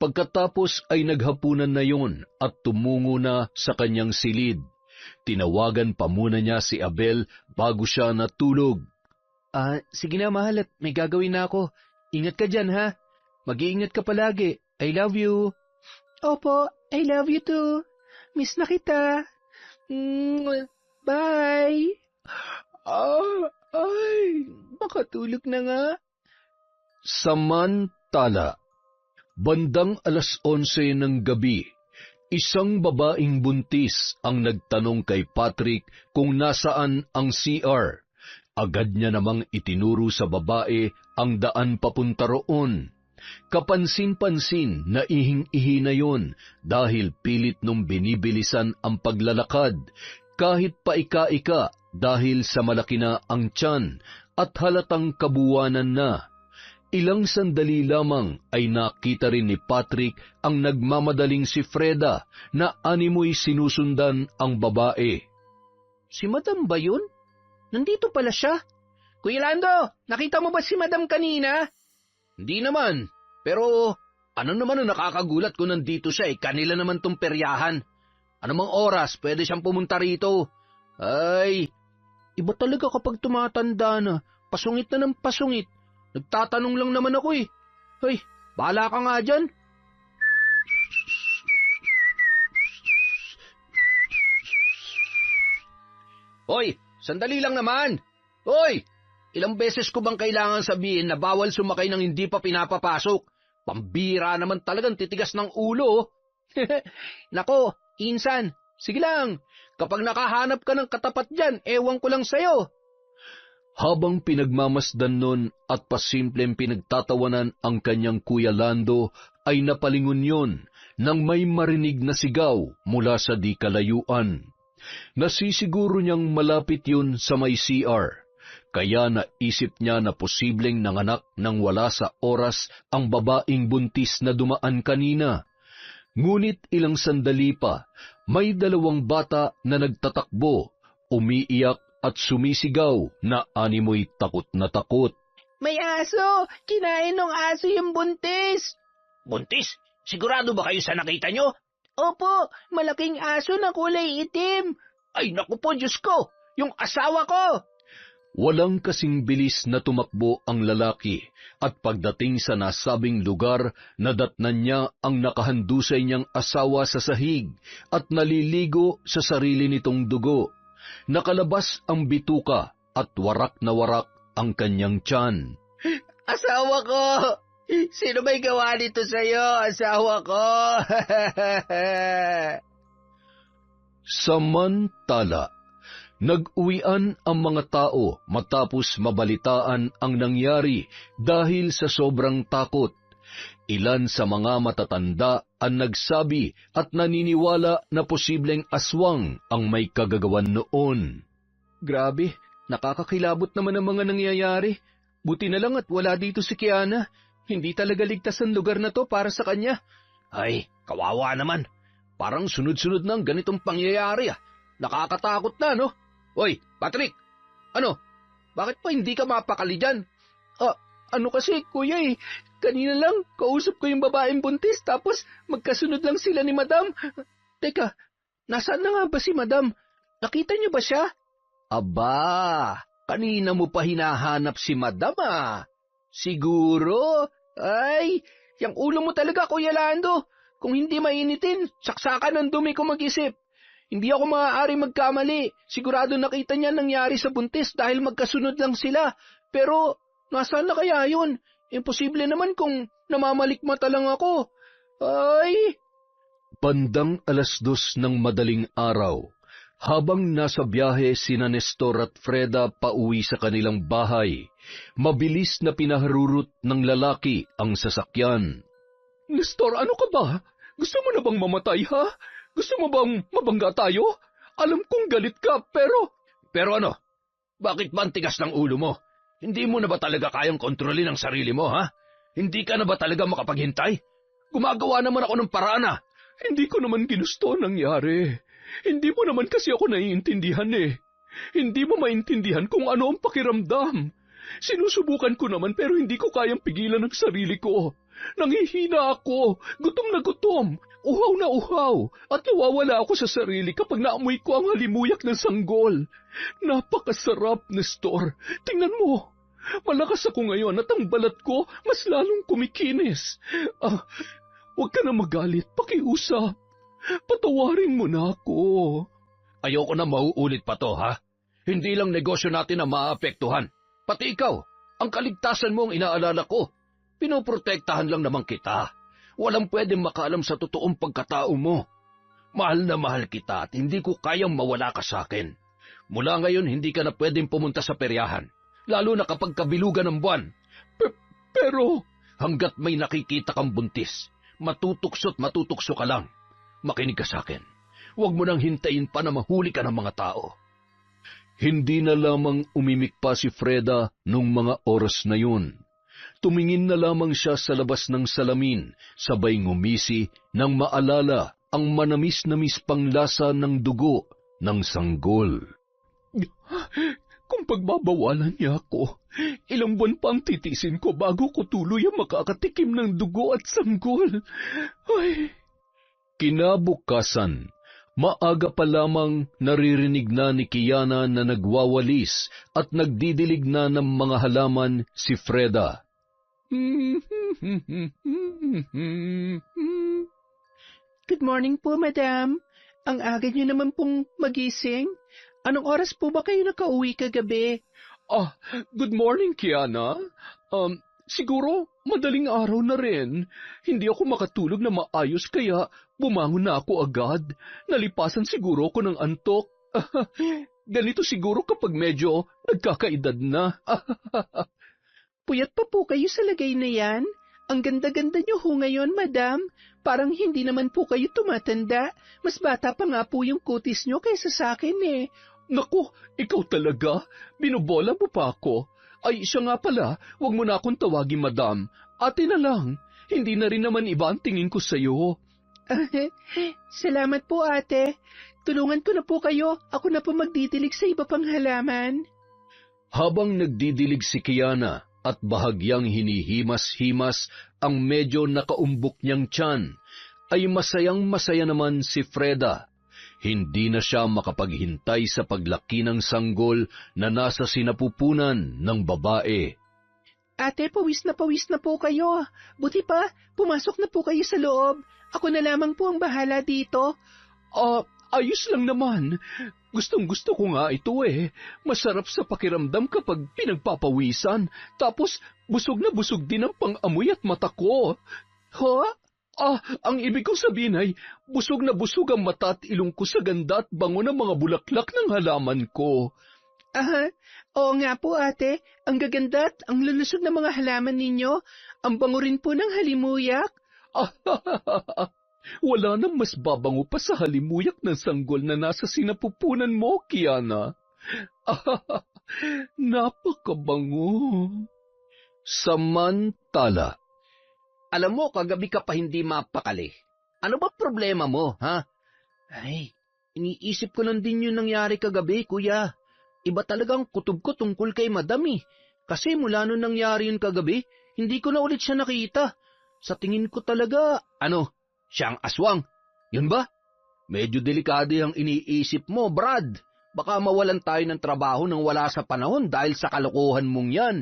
Pagkatapos ay naghapunan na yon at tumungo na sa kanyang silid. Tinawagan pa muna niya si Abel bago siya natulog.
Sige na mahal at may gagawin na ako. Ingat ka dyan ha. Mag-iingat ka palagi. I love you.
Opo, I love you too. Miss na kita. Bye. Makatulog na nga.
Samantala, bandang 11:00 ng gabi, isang babaeng buntis ang nagtanong kay Patrick kung nasaan ang CR. Agad niya namang itinuro sa babae ang daan papunta roon. Kapansin-pansin na ihing-ihi na yon dahil pilit nung binibilisan ang paglalakad, kahit paika-ika dahil sa malaki na ang tiyan at halatang kabuwanan na. Ilang sandali lamang ay nakita rin ni Patrick ang nagmamadaling si Freda na animoy sinusundan ang babae.
Si Madam ba yun? Nandito pala siya. Kuya Lando, nakita mo ba si Madam kanina?
Hindi naman, pero ano naman ang nakakagulat kung nandito siya kanila naman tong peryahan. Anumang oras pwede siyang pumunta rito. Ay, iba talaga kapag tumatanda na, pasungit na ng pasungit. Nagtatanong lang naman ako eh. Hoy, bahala ka nga dyan. Hoy, sandali lang naman. Hoy, ilang beses ko bang kailangan sabihin na bawal sumakay ng hindi pa pinapapasok? Pambira naman talagang titigas ng ulo. Nako, insan, sige lang. Kapag nakahanap ka ng katapat dyan, ewan ko lang sa'yo.
Habang pinagmamasdan nun at pasimpleng pinagtatawanan ang kanyang Kuya Lando, ay napalingon yon nang may marinig na sigaw mula sa di kalayuan. Nasisiguro niyang malapit yun sa may CR, kaya naisip niya na posibleng nanganak nang wala sa oras ang babaeng buntis na dumaan kanina. Ngunit ilang sandali pa, may 2 bata na nagtatakbo, umiiyak at sumisigaw na animoy takot na takot.
May aso! Kinain ng aso yung buntis!
Buntis? Sigurado ba kayo sa nakita nyo?
Opo, malaking aso na kulay itim.
Ay naku po, Diyos ko! Yung asawa ko!
Walang kasing bilis na tumakbo ang lalaki at pagdating sa nasabing lugar, nadatnan niya ang nakahandusay niyang asawa sa sahig at naliligo sa sarili nitong dugo. Nakalabas ang bituka at warak na warak ang kanyang tiyan.
Asawa ko! Sino may gawa nito sa'yo, asawa ko?
Samantala, nag-uwian ang mga tao matapos mabalitaan ang nangyari dahil sa sobrang takot. Ilan sa mga matatanda ang nagsabi at naniniwala na posibleng aswang ang may kagagawan noon.
Grabe, nakakakilabot naman ang mga nangyayari. Buti na lang at wala dito si Kiana. Hindi talaga ligtas ang lugar na to para sa kanya. Ay, kawawa naman. Parang sunod-sunod na ang ganitong pangyayari ah. Nakakatakot na, no? Hoy, Patrick! Ano? Bakit pa hindi ka mapakali dyan? Ano kasi, kuya kanina lang, kausap ko yung babaeng buntis, tapos magkasunod lang sila ni madam. Teka, nasaan na nga ba si madam? Nakita niyo ba siya? Aba, kanina mo pa hinahanap si madam Siguro, yung ulo mo talaga, Kuya Lando. Kung hindi mainitin, saksakan ng dumi ko mag-isip. Hindi ako maaari magkamali. Sigurado nakita niya nangyari sa buntis dahil magkasunod lang sila. Pero, nasaan na kaya yun? Imposible naman kung namamalikmata lang ako.
Bandang 2:00 ng madaling araw, habang nasa biyahe sina Nestor at Freda pauwi sa kanilang bahay, mabilis na pinaharurot ng lalaki ang sasakyan.
Nestor, ano ka ba? Gusto mo na bang mamatay, ha? Gusto mo bang mabangga tayo? Alam kong galit ka, pero...
Pero ano? Bakit ba ang tigas ng ulo mo? Hindi mo na ba talaga kayang kontrolin ang sarili mo, ha? Hindi ka na ba talaga makapaghintay? Gumagawa naman ako ng paraan,
Hindi ko naman ginusto nangyari. Hindi mo naman kasi ako naiintindihan Hindi mo maintindihan kung ano ang pakiramdam. Sinusubukan ko naman pero hindi ko kayang pigilan ang sarili ko. Nanghihina ako, gutom na gutom, uhaw na uhaw, at nawawala ako sa sarili kapag naamoy ko ang halimuyak ng sanggol. Napakasarap, Nestor. Tingnan mo. Malakas ako ngayon at ang balat ko mas lalong kumikinis. Huwag ka na magalit, pakiusap. Patawarin mo na ako.
Ayoko na mauulit pa to, ha? Hindi lang negosyo natin ang maapektuhan. Pati ikaw, ang kaligtasan mo ang inaalala ko. Pinoprotektahan lang naman kita. Walang pwedeng makaalam sa totoong pagkatao mo. Mahal na mahal kita at hindi ko kayang mawala ka sa akin. Mula ngayon, hindi ka na pwedeng pumunta sa peryahan, lalo na kapag kabilugan ng buwan.
Pero...
Hanggat may nakikita kang buntis, matutokso't matutokso ka lang. Makinig ka sa akin. Huwag mo nang hintayin pa na mahuli ka ng mga tao.
Hindi na lamang umimik pa si Freda nung mga oras na yun. Tumingin na lamang siya sa labas ng salamin, sabay ngumisi nang maalala ang manamis-namis panglasa ng dugo ng sanggol.
Kung pagbabawalan niya ako, ilang buwan pa ang titisin ko bago ko tuluyang makakatikim ng dugo at sanggol.
Kinabukasan, maaga pa lamang naririnig na ni Kiana na nagwawalis at nagdidilig na ng mga halaman si Freda.
Good morning po, madam. Ang aga niyo naman pong magising. Anong oras po ba kayo nakauwi kagabi?
Good morning, Kiana. Siguro madaling araw na rin. Hindi ako makatulog na maayos kaya bumangon na ako agad. Nalipasan siguro ko ng antok. Ganito siguro kapag medyo nagkakaedad na.
Puyat pa po kayo sa lagay na yan? Ang ganda-ganda niyo ho ngayon, madam. Parang hindi naman po kayo tumatanda. Mas bata pa nga po yung kutis niyo kaysa sa akin
Naku, ikaw talaga? Binobola mo pa ako? Ay, siya nga pala, wag mo na akong tawagin madam. Ate na lang. Hindi na rin naman iba ang tingin ko sa'yo.
Salamat po, ate. Tulungan ko na po kayo. Ako na po magdidilig sa iba pang halaman.
Habang nagdidilig si Kiana at bahagyang hinihimas-himas ang medyo nakaumbok niyang tiyan, ay masayang-masaya naman si Freda. Hindi na siya makapaghintay sa paglaki ng sanggol na nasa sinapupunan ng babae.
Ate, pawis na po kayo. Buti pa, pumasok na po kayo sa loob. Ako na lamang po ang bahala dito.
Ayos lang naman. Gustong-gusto ko nga ito Masarap sa pakiramdam kapag pinagpapawisan. Tapos, busog na busog din ang pang-amoy at mata ko. Ang ibig kong sabihin ay, busog na busog ang mata at ilong ko sa ganda at bango ng mga bulaklak ng halaman ko.
Oo nga po, ate. Ang gaganda at ang lulusog ng mga halaman ninyo. Ang bango rin po ng halimuyak.
Wala nang mas babango pa sa halimuyak ng sanggol na nasa sinapupunan mo, Kiana. Napakabango.
Samantala,
alam mo, kagabi ka pa hindi mapakali. Ano ba problema mo, ha?
Iniisip ko lang din yung nangyari kagabi, kuya.
iba talagang kutob ko tungkol kay Madam eh. Kasi mula nung nangyari yun kagabi, hindi ko na ulit siya nakita. Sa tingin ko talaga, siyang aswang. Yun ba? Medyo delikado yung iniisip mo, Brad. Baka mawalan tayo ng trabaho nang wala sa panahon dahil sa kalokohan mong yan.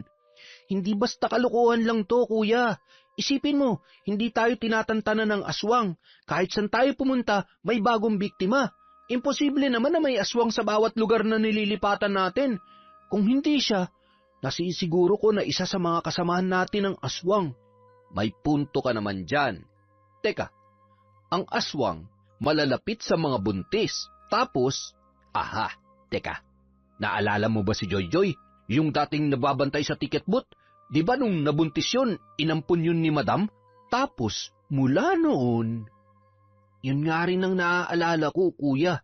Hindi basta kalokohan lang to, kuya. Isipin mo, hindi tayo tinatantanan ng aswang. Kahit saan tayo pumunta, may bagong biktima. Imposible naman na may aswang sa bawat lugar na nililipatan natin. Kung hindi siya, nasisiguro ko na isa sa mga kasamahan natin ang aswang. May punto ka naman dyan. Teka, ang aswang malalapit sa mga buntis. Tapos, teka, naalala mo ba si Joy-Joy? Yung dating nababantay sa ticket booth? Di ba nung nabuntis yun, inampun yun ni Madam? Tapos, mula noon, yun nga rin ang naaalala ko, kuya.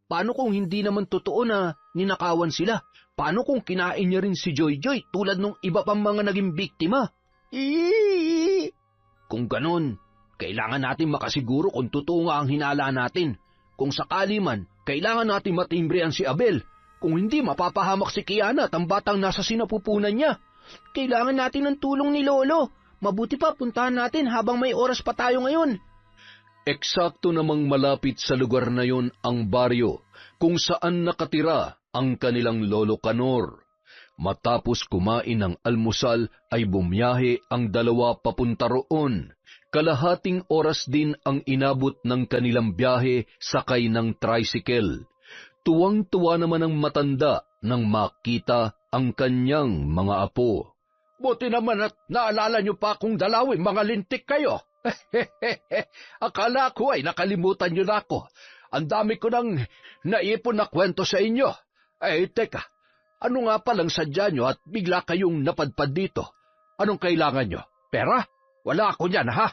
Paano kung hindi naman totoo na ninakawan sila? Paano kung kinain niya rin si Joy-Joy tulad nung iba pang mga naging biktima? Kung ganun, kailangan natin makasiguro kung totoo nga ang hinala natin. Kung sakali man, kailangan natin matimbrehan si Abel. Kung hindi, mapapahamak si Kiana at ang batang nasa sinapupunan niya. Kailangan natin ng tulong ni Lolo. Mabuti pa puntahan natin habang may oras pa tayo ngayon.
Eksakto namang malapit sa lugar na yon ang baryo kung saan nakatira ang kanilang Lolo Canor. Matapos kumain ng almusal ay bumiyahe ang dalawa papunta roon. Kalahating oras din ang inabot ng kanilang biyahe sakay ng tricycle. Tuwang-tuwa naman ang matanda nang makita ang kanyang mga apo.
Buti naman at naalala niyo pa kung dalawin mga lintik kayo. Akala ko ay nakalimutan niyo na ako. Ang dami ko nang naipon na kwento sa inyo. Teka, ano nga palang sadya niyo at bigla kayong napadpad dito? Anong kailangan niyo? Pera? Wala ako niyan, ha?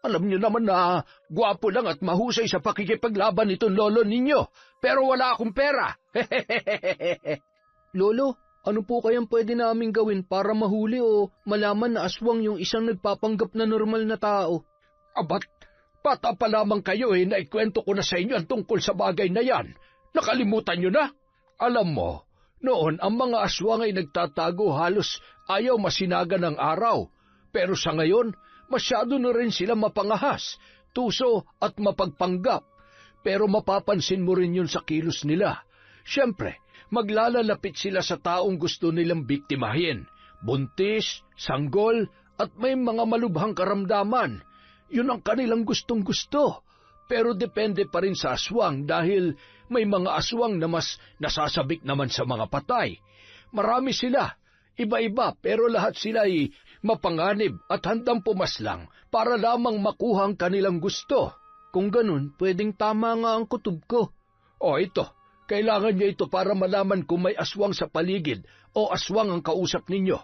Alam niyo naman na gwapo lang at mahusay sa pakikipaglaban itong lolo ninyo. Pero wala akong pera.
Lolo, ano po kayang pwede namin gawin para mahuli o malaman na aswang yung isang nagpapanggap na normal na tao?
Abat, bata pa lamang kayo na ikwento ko na sa inyo ang tungkol sa bagay na yan. Nakalimutan niyo na? Alam mo, noon ang mga aswang ay nagtatago halos ayaw masinaga ng araw. Pero sa ngayon, masyado na rin sila mapangahas, tuso at mapagpanggap. Pero mapapansin mo rin yun sa kilos nila. Siyempre, maglalalapit sila sa taong gusto nilang biktimahin. Buntis, sanggol, at may mga malubhang karamdaman. Yun ang kanilang gustong-gusto. Pero depende pa rin sa aswang dahil may mga aswang na mas nasasabik naman sa mga patay. Marami sila, iba-iba, pero lahat sila ay mapanganib at handang pumaslang para lamang makuha ang kanilang gusto.
Kung ganun, pwedeng tama nga ang kutob ko.
Ito. Kailangan niyo ito para malaman kung may aswang sa paligid o aswang ang kausap ninyo.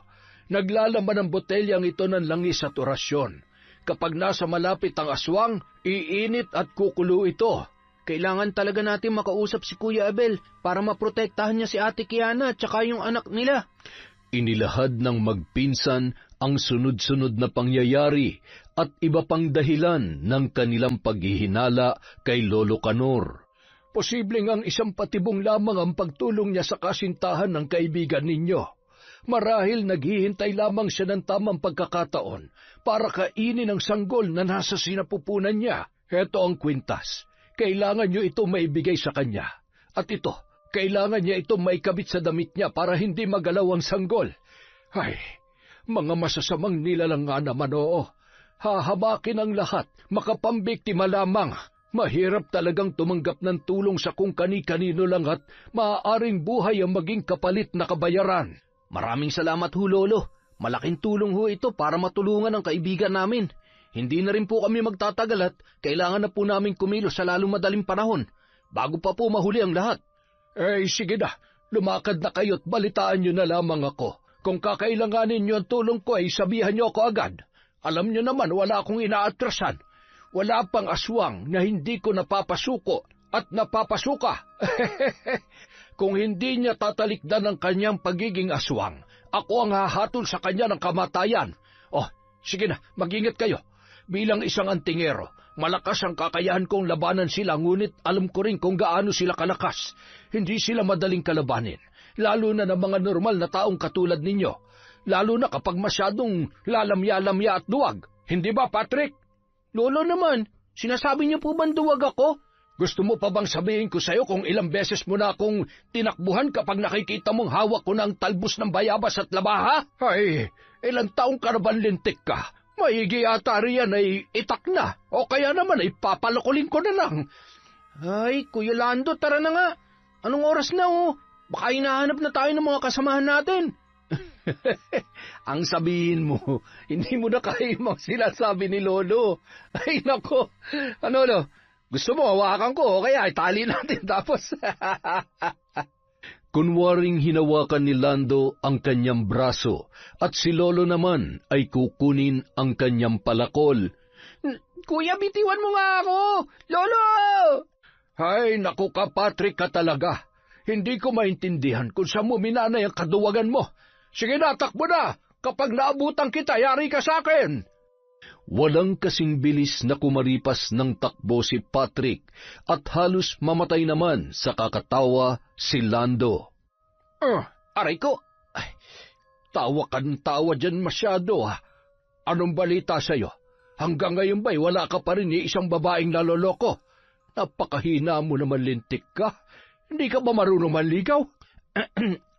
Naglalaman ng botelyang ito ng langis at orasyon. Kapag nasa malapit ang aswang, iinit at kukulo ito.
Kailangan talaga natin makausap si Kuya Abel para maprotektahan niya si Ate Kiana at saka yung anak nila.
Inilahad ng magpinsan ang sunod-sunod na pangyayari at iba pang dahilan ng kanilang paghihinala kay Lolo Canor.
Posibleng ang isang patibong lamang ang pagtulong niya sa kasintahan ng kaibigan ninyo. Marahil naghihintay lamang siya ng tamang pagkakataon para kainin ang sanggol na nasa sinapupunan niya. Heto ang kwintas. Kailangan niyo ito maibigay sa kanya. At ito, kailangan niya ito maikabit sa damit niya para hindi magalaw ang sanggol. Ay, mga masasamang nilalang nga naman, oo. Hahabakin ang lahat, makapambiktima lamang. Mahirap talagang tumanggap ng tulong sa kung kani-kanino lang at maaaring buhay ang maging kapalit na kabayaran.
Maraming salamat ho, Lolo. Malaking tulong ho ito para matulungan ang kaibigan namin. Hindi na rin po kami magtatagal at kailangan na po namin kumilos sa lalong madaling panahon, bago pa po mahuli ang lahat.
Sige na, lumakad na kayo at balitaan niyo na lamang ako. Kung kakailanganin niyo ang tulong ko ay sabihan niyo ako agad. Alam niyo naman wala akong inaatrasan. Wala pang aswang na hindi ko napapasuko at napapasuka. Kung hindi niya tatalikdan ang kanyang pagiging aswang, ako ang hahatol sa kanya ng kamatayan. Sige na, mag-ingat kayo. Bilang isang antingero, malakas ang kakayahan kong labanan sila, ngunit alam ko rin kung gaano sila kalakas. Hindi sila madaling kalabanin. lalo na ng mga normal na taong katulad ninyo. Lalo na kapag masyadong lalamya-lamya at duwag. Hindi ba, Patrick?
Lolo naman, sinasabi niyo po bang duwag ako?
Gusto mo pa bang sabihin ko sa'yo kung ilang beses mo na akong tinakbuhan kapag nakikita mong hawak ko ng talbos ng bayabas at labaha? Ay, ilang taong ka na ba lintik ka? Maigi ata riyan ay itak na, o kaya naman ay papalukulin ko na lang.
Ay, Kuya Lando, tara na nga. Anong oras na Baka hinahanap na tayo ng mga kasamahan natin.
Ang sabihin mo, hindi mo na kaya yung sinasabi ni Lolo. Ay, nako. Ano, gusto mo hawakan ko, o kaya itali natin tapos. Kunwaring hinawakan ni Lando ang kanyang braso at si Lolo naman ay kukunin ang kanyang palakol.
Kuya, bitiwan mo nga ako! Lolo!
Ay, naku ka, Patrick, ka talaga. Hindi ko maintindihan kung saan mo minanay ang kaduwagan mo. Sige na, takbo na! Kapag naabutan kita, yari ka sa akin!
Walang kasing bilis na kumaripas ng takbo si Patrick at halos mamatay naman sa kakatawa si Lando.
Aray ko! Ay, tawa ka ng tawa dyan masyado, ha? Anong balita sa'yo? Hanggang ngayon ba'y wala ka pa rin ni isang babaeng naloloko? Napakahina mo naman, lintik ka. Hindi ka ba marunong manligaw?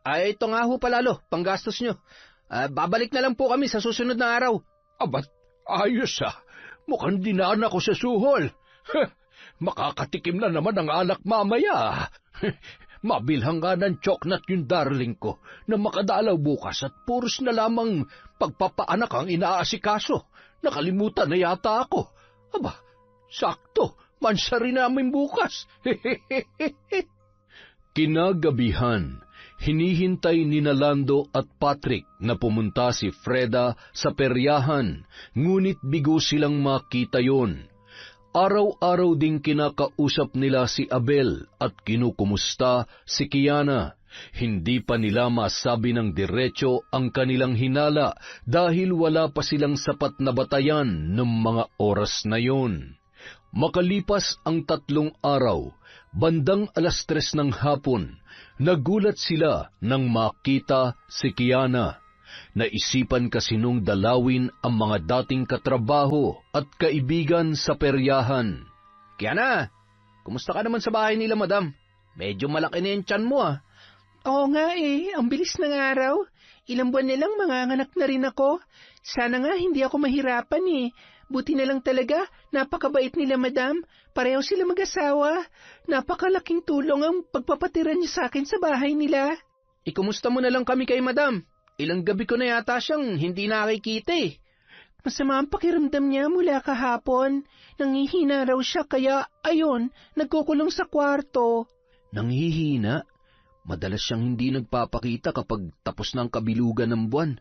Ay, ito nga ho palalo, panggastos nyo. Babalik na lang po kami sa susunod na araw.
Abat, ayos mukhang dinaan ako sa suhol. Makakatikim na naman ang alak mamaya. Mabilhang nga ng tsoknat yung darling ko na makadalaw bukas at puros na lamang pagpapaanak ang inaasikaso. Nakalimutan na yata ako. Aba, sakto, mansari namin bukas.
Kinagabihan, hinihintay ni Lando at Patrick na pumunta si Freda sa peryahan, ngunit bigo silang makita yon. Araw-araw ding kinakausap nila si Abel at kinukumusta si Kiana. Hindi pa nila masabi ng diretso ang kanilang hinala dahil wala pa silang sapat na batayan ng mga oras na yon. Makalipas ang 3 araw, bandang 3:00 ng hapon, nagulat sila nang makita si Kiana. Naisipan kasi nung dalawin ang mga dating katrabaho at kaibigan sa peryahan.
Kiana, kumusta ka naman sa bahay nila, madam? Medyo malaki na yung tiyan mo,
Oo nga ang bilis ng araw. Ilang buwan nilang manganganak na rin ako. Sana nga hindi ako mahirapan Buti na lang talaga, napakabait nila, madam. Pareho sila mag-asawa. Napakalaking tulong ang pagpapatira niya sa akin sa bahay nila.
Ikumusta mo na lang kami kay madam? Ilang gabi ko na yata siyang hindi nakikita
Masama ang pakiramdam niya mula kahapon. Nangihina raw siya kaya, ayon, nagkukulong sa kwarto.
Nanghihina? Madalas siyang hindi nagpapakita kapag tapos ng kabilugan ng buwan.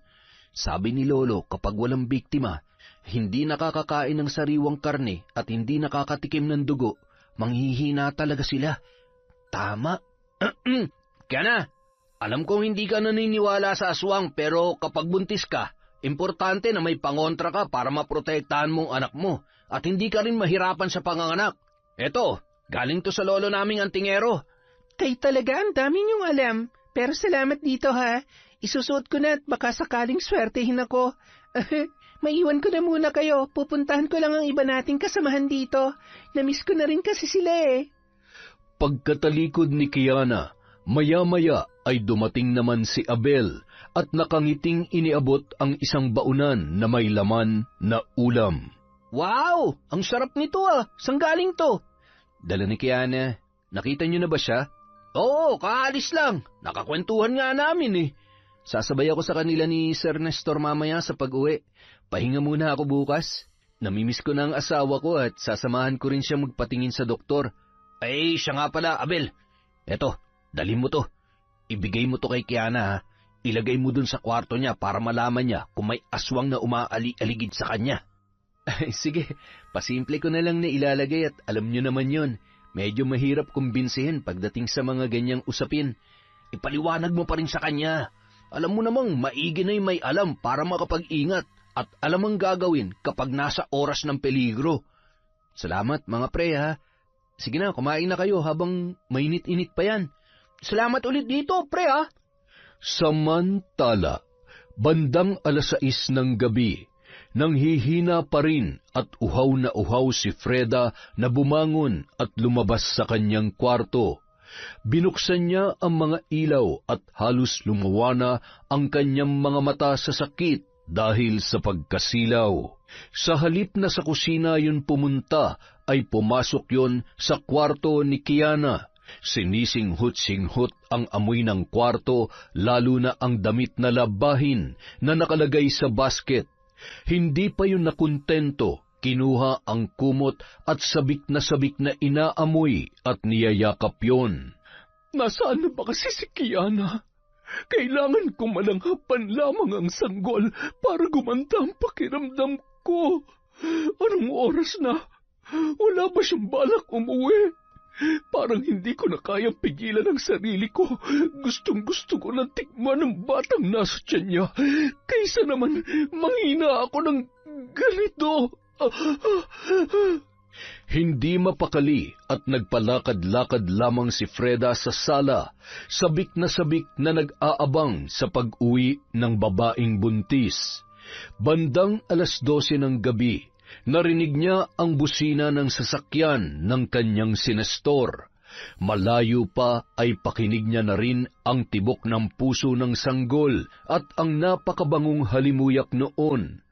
Sabi ni Lolo, kapag walang biktima, hindi nakakakain ng sariwang karne at hindi nakakatikim ng dugo, manghihina talaga sila.
Tama. Kaya na, alam kong hindi ka naniniwala sa aswang pero kapag buntis ka, importante na may pangontra ka para maprotektahan mong anak mo at hindi ka rin mahirapan sa panganganak. Eto, galing to sa lolo naming antingero.
Kay talaga ang dami niyong alam. Pero salamat dito Isusuot ko na at baka sakaling swertehin ako. Maiwan ko na muna kayo. Pupuntahan ko lang ang iba nating kasamahan dito. Namiss ko na rin kasi sila
Pagkatalikod ni Kiana, maya-maya ay dumating naman si Abel at nakangiting iniabot ang isang baunan na may laman na ulam.
Wow! Ang sarap nito Saan galing to?
Dala ni Kiana. Nakita niyo na ba siya?
Oo, kaalis lang. Nakakwentuhan nga namin
Sasabay ako sa kanila ni Sir Nestor mamaya sa pag-uwi. Pahinga muna ako bukas. Namimiss ko na ang asawa ko at sasamahan ko rin siya magpatingin sa doktor.
Ay, siya nga pala, Abel. Eto, dalhin mo to. Ibigay mo to kay Kiana Ilagay mo dun sa kwarto niya para malaman niya kung may aswang na umaali-aligid sa kanya.
Ay, sige, pasimple ko na lang na ilalagay at alam niyo naman yon. Medyo mahirap kumbinsihin pagdating sa mga ganyang usapin.
Ipaliwanag mo pa rin sa kanya. Alam mo namang maigi na may alam para makapag-ingat at alam ang gagawin kapag nasa oras ng peligro.
Salamat mga pre Sige na, kumain na kayo habang mainit-init pa yan.
Salamat ulit dito, pre
Samantala, bandang 6:00 ng gabi, nang hihina pa rin at uhaw na uhaw si Freda na bumangon at lumabas sa kanyang kwarto. Binuksan niya ang mga ilaw at halos lumawa na ang kanyang mga mata sa sakit dahil sa pagkasilaw. Sa halip na sa kusina yun pumunta, ay pumasok yon sa kwarto ni Kiana. Sinisinghot-singhot ang amoy ng kwarto, lalo na ang damit na labahin na nakalagay sa basket. Hindi pa yun nakontento, kinuha ang kumot at sabik na inaamoy at niyayakap yon.
Nasaan na ba kasi si Kiana? Kailangan kong malanghapan lamang ang sanggol para gumanda ang pakiramdam ko. Anong oras na? Wala ba siyang balak umuwi? Parang hindi ko na kayang pigilan ang sarili ko. Gustong-gusto ko na tikman ng batang nasa tiyan niya. Kaysa naman manghina ako ng ganito.
Hindi mapakali at nagpalakad-lakad lamang si Freda sa sala, sabik na nag-aabang sa pag-uwi ng babaeng buntis. Bandang 12:00 ng gabi, narinig niya ang busina ng sasakyan ng kanyang sinestor. Malayo pa ay pakinig niya na rin ang tibok ng puso ng sanggol at ang napakabangong halimuyak noon.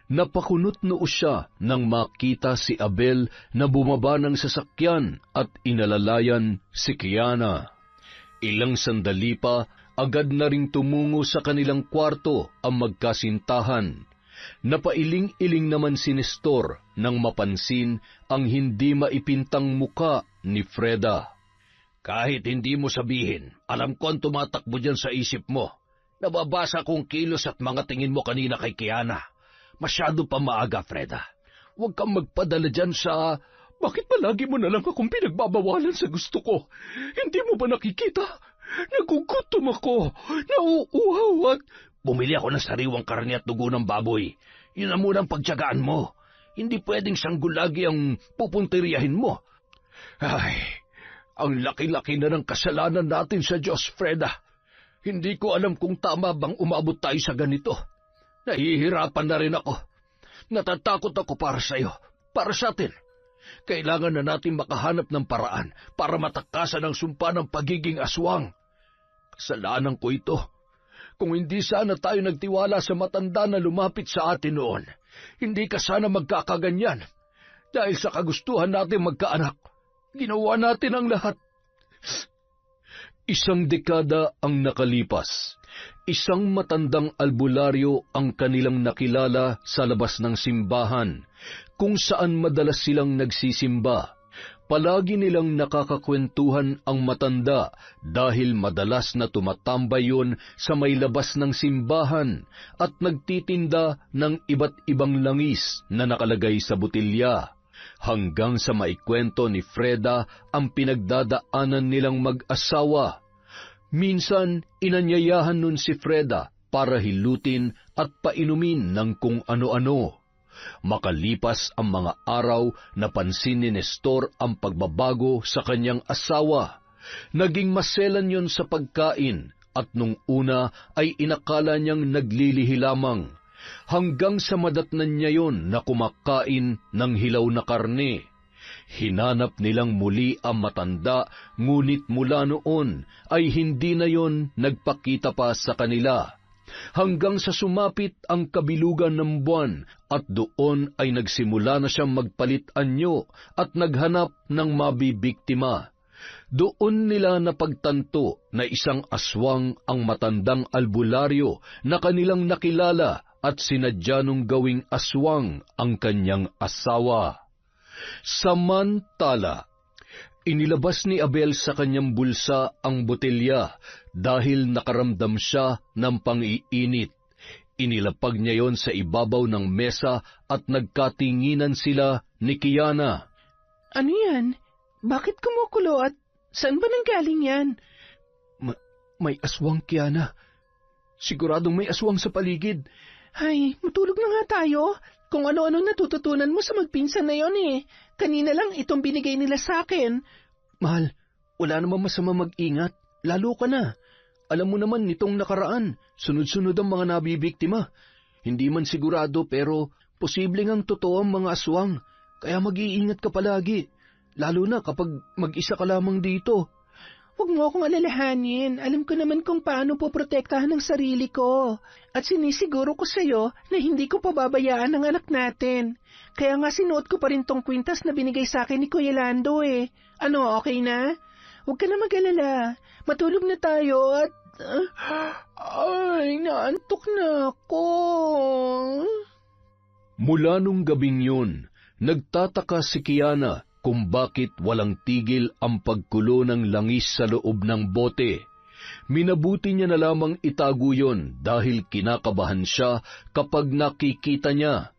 Napakunot noo siya nang makita si Abel na bumaba ng sasakyan at inalalayan si Kiana. Ilang sandali pa, agad na ring tumungo sa kanilang kwarto ang magkasintahan. Napailing-iling naman si Nestor nang mapansin ang hindi maipintang muka ni Freda.
Kahit hindi mo sabihin, alam ko ang tumatakbo dyan sa isip mo. Nababasa kong kilos at mga tingin mo kanina kay Kiana. Masyado pa maaga, Freda. Huwag kang magpadala dyan sa...
Bakit palagi mo na lang akong pinagbabawalan sa gusto ko? Hindi mo ba nakikita? Nagugutom ako, nauuhaw at...
Bumili ako ng sariwang karne at dugo ng baboy. Yun ang munang pagtiyagaan mo. Hindi pwedeng sanggulagi ang pupunteriyahin mo.
Ay, ang laki-laki na ng kasalanan natin sa Diyos, Freda. Hindi ko alam kung tama bang umabot tayo sa ganito. Nahihirapan na rin ako. Natatakot ako para sa iyo, para sa atin. Kailangan na natin makahanap ng paraan para matakasan ang sumpa ng pagiging aswang. Kasalanan ko ito. Kung hindi sana tayo nagtiwala sa matanda na lumapit sa atin noon, hindi ka sana magkakaganyan. Dahil sa kagustuhan natin magkaanak, ginawa natin ang lahat.
1 dekada ang nakalipas. Isang matandang albularyo ang kanilang nakilala sa labas ng simbahan, kung saan madalas silang nagsisimba. Palagi nilang nakakakwentuhan ang matanda dahil madalas na tumatambay yun sa may labas ng simbahan at nagtitinda ng iba't ibang langis na nakalagay sa botilya. Hanggang sa maikwento ni Freda ang pinagdadaanan nilang mag-asawa. Minsan, inanyayahan nun si Freda para hilutin at painumin ng kung ano-ano. Makalipas ang mga araw, napansin ni Nestor ang pagbabago sa kanyang asawa. Naging maselan yon sa pagkain at nung una ay inakala niyang naglilihi lamang. Hanggang sa madatnan niya yon na kumakain ng hilaw na karne. Hinanap nilang muli ang matanda, ngunit mula noon ay hindi na yon nagpakita pa sa kanila. Hanggang sa sumapit ang kabilugan ng buwan at doon ay nagsimula na siyang magpalit anyo at naghanap ng mabibiktima. Doon nila napagtanto na isang aswang ang matandang albularyo na kanilang nakilala at sinadya nung gawing aswang ang kanyang asawa. Samantala, inilabas ni Abel sa kanyang bulsa ang botelya dahil nakaramdam siya ng pang-iinit. Inilapag niya yon sa ibabaw ng mesa at nagkatinginan sila ni Kiana.
Ano yan? Bakit kumukulo at saan ba nanggaling yan?
May aswang, Kiana. Siguradong may aswang sa paligid.
Ay, matulog na nga tayo. Kung ano-ano natututunan mo sa magpinsan na yon eh. Kanina lang itong binigay nila sa akin.
Mahal, wala namang masama mag-ingat. Lalo ka na.
Alam mo naman nitong nakaraan, sunod-sunod ang mga nabibiktima. Hindi man sigurado pero posibleng ang totoo ang mga aswang, kaya mag-iingat ka palagi, lalo na kapag mag-isa ka lamang dito.
Huwag mo akong alalahanin. Alam ko naman kung paano poprotektahan ang sarili ko. At sinisiguro ko sa'yo na hindi ko pababayaan ang anak natin. Kaya nga sinuot ko pa rin tong kwintas na binigay sa akin ni Kuya Lando eh. Ano, okay na? Huwag ka na mag-alala. Matulog na tayo at... ay, naantok na ako.
Mula nung gabing yun, nagtataka si Kiana kung bakit walang tigil ang pagkulo ng langis sa loob ng bote. Minabuti niya na lamang itago yon dahil kinakabahan siya kapag nakikita niya.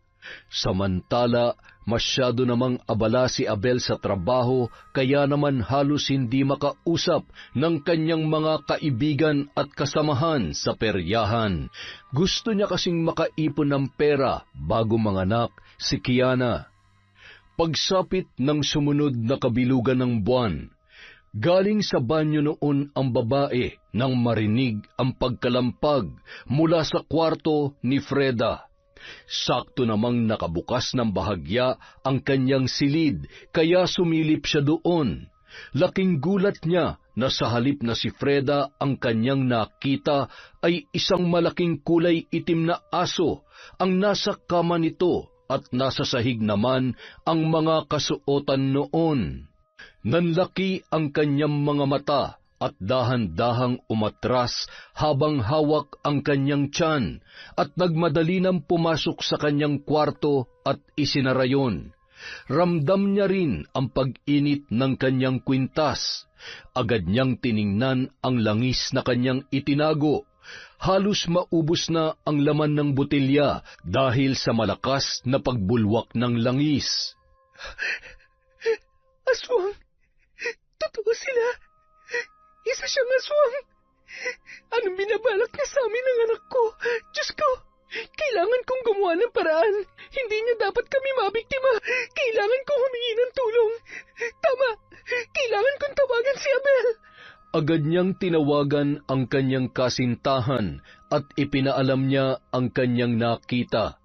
Samantala, masyado namang abala si Abel sa trabaho kaya naman halos hindi makausap ng kanyang mga kaibigan at kasamahan sa peryahan. Gusto niya kasing makaipon ng pera bago manganak si Kiana. Pagsapit ng sumunod na kabilugan ng buwan, galing sa banyo noon ang babae nang marinig ang pagkalampag mula sa kwarto ni Freda. Sakto namang nakabukas ng bahagya ang kanyang silid, kaya sumilip siya doon. Laking gulat niya na sa halip na si Freda ang kanyang nakita ay isang malaking kulay itim na aso ang nasa kama nito at nasa sahig naman ang mga kasuotan noon. Nanlaki ang kanyang mga mata at dahan-dahang umatras habang hawak ang kanyang tiyan at nagmadali nang pumasok sa kanyang kwarto at isinara yon. Ramdam niya rin ang pag-init ng kanyang kwintas. Agad niyang tiningnan ang langis na kanyang itinago. Halos maubos na ang laman ng botelya dahil sa malakas na pagbulwak ng langis.
Aswang! Totoo sila! Isa siyang aswang! Anong binabalak niya sa amin ng anak ko? Diyos ko! Kailangan kong gumawa ng paraan. Hindi niya dapat kami mabiktima. Kailangan kong humingi ng tulong. Tama! Kailangan kong tawagan si Abel.
Agad niyang tinawagan ang kanyang kasintahan at ipinaalam niya ang kanyang nakita.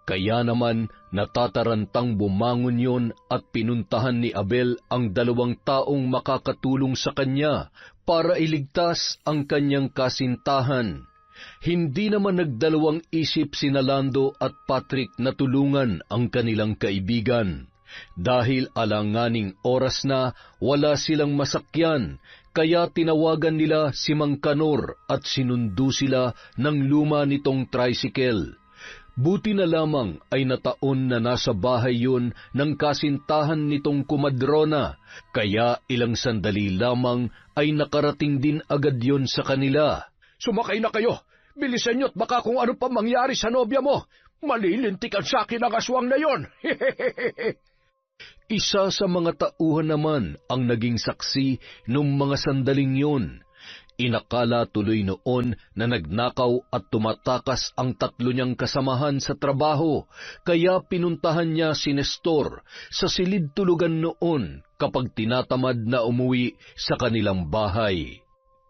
Kaya naman natatarantang bumangon yon at pinuntahan ni Abel ang 2 taong makakatulong sa kanya para iligtas ang kanyang kasintahan. Hindi naman nagdalawang isip sina Lando at Patrick na tulungan ang kanilang kaibigan. Dahil alanganing oras na wala silang masakyan, kaya tinawagan nila si Mang Kanor at sinundo sila ng luma nitong tricycle. Buti na lamang ay nataon na nasa bahay yun ng kasintahan nitong kumadrona, kaya ilang sandali lamang ay nakarating din agad yon sa kanila.
Sumakay na kayo! Bilisan niyo't baka kung ano pa mangyari sa nobya mo. Malilintikan sa akin ang aswang na yon!
Isa sa mga tauhan naman ang naging saksi nung mga sandaling yun. Inakala tuloy noon na nagnakaw at tumatakas ang 3 niyang kasamahan sa trabaho, kaya pinuntahan niya si Nestor sa silid tulugan noon kapag tinatamad na umuwi sa kanilang bahay.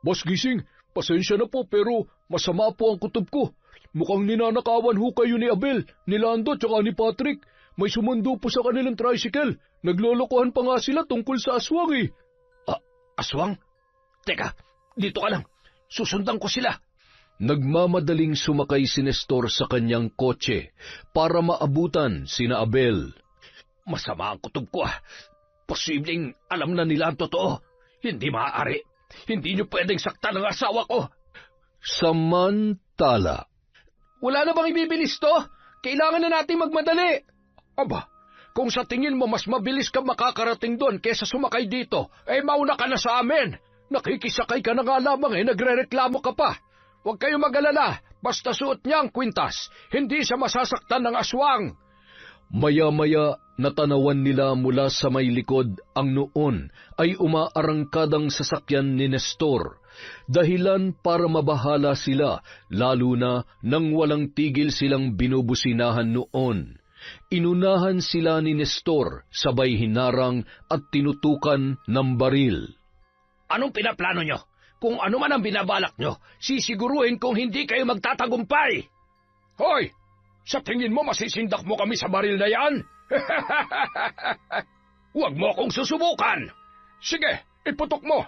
Boss Gising, pasensya na po pero masama po ang kutob ko. Mukhang ninanakawan ho kayo ni Abel, ni Lando at ni Patrick. May sumundo po sa kanilang tricycle. Naglolokohan pa nga sila tungkol sa aswang eh.
Aswang? Teka, dito ka lang. Susundan ko sila.
Nagmamadaling sumakay si Nestor sa kanyang kotse para maabutan sina Abel.
Masama ang kutob ko. Posibleng alam na nila ang totoo. Hindi maaari. Hindi niyo pwedeng saktan ang asawa ko.
Samantala.
Wala na bang ibibilis to? Kailangan na natin magmadali. Aba, kung sa tingin mo mas mabilis ka makakarating doon kesa sumakay dito, mauna ka na sa amin. Nakikisakay ka na nga lamang nagrereklamo ka pa. Huwag kayo mag-alala, basta suot niya ang kwintas, hindi siya masasaktan ng aswang.
Maya-maya natanawan nila mula sa may likod ang noon ay umaarangkadang sasakyan ni Nestor. Dahilan para mabahala sila, lalo na nang walang tigil silang binubusinahan noon. Inunahan sila ni Nestor, sabay hinarang at tinutukan ng baril.
Anong pinaplano nyo?
Kung ano man ang binabalak nyo, sisiguruhin kong hindi kayo magtatagumpay. Hoy! Sa tingin mo masisindak mo kami sa baril na yan? Huwag mo akong susubukan! Sige, iputok mo!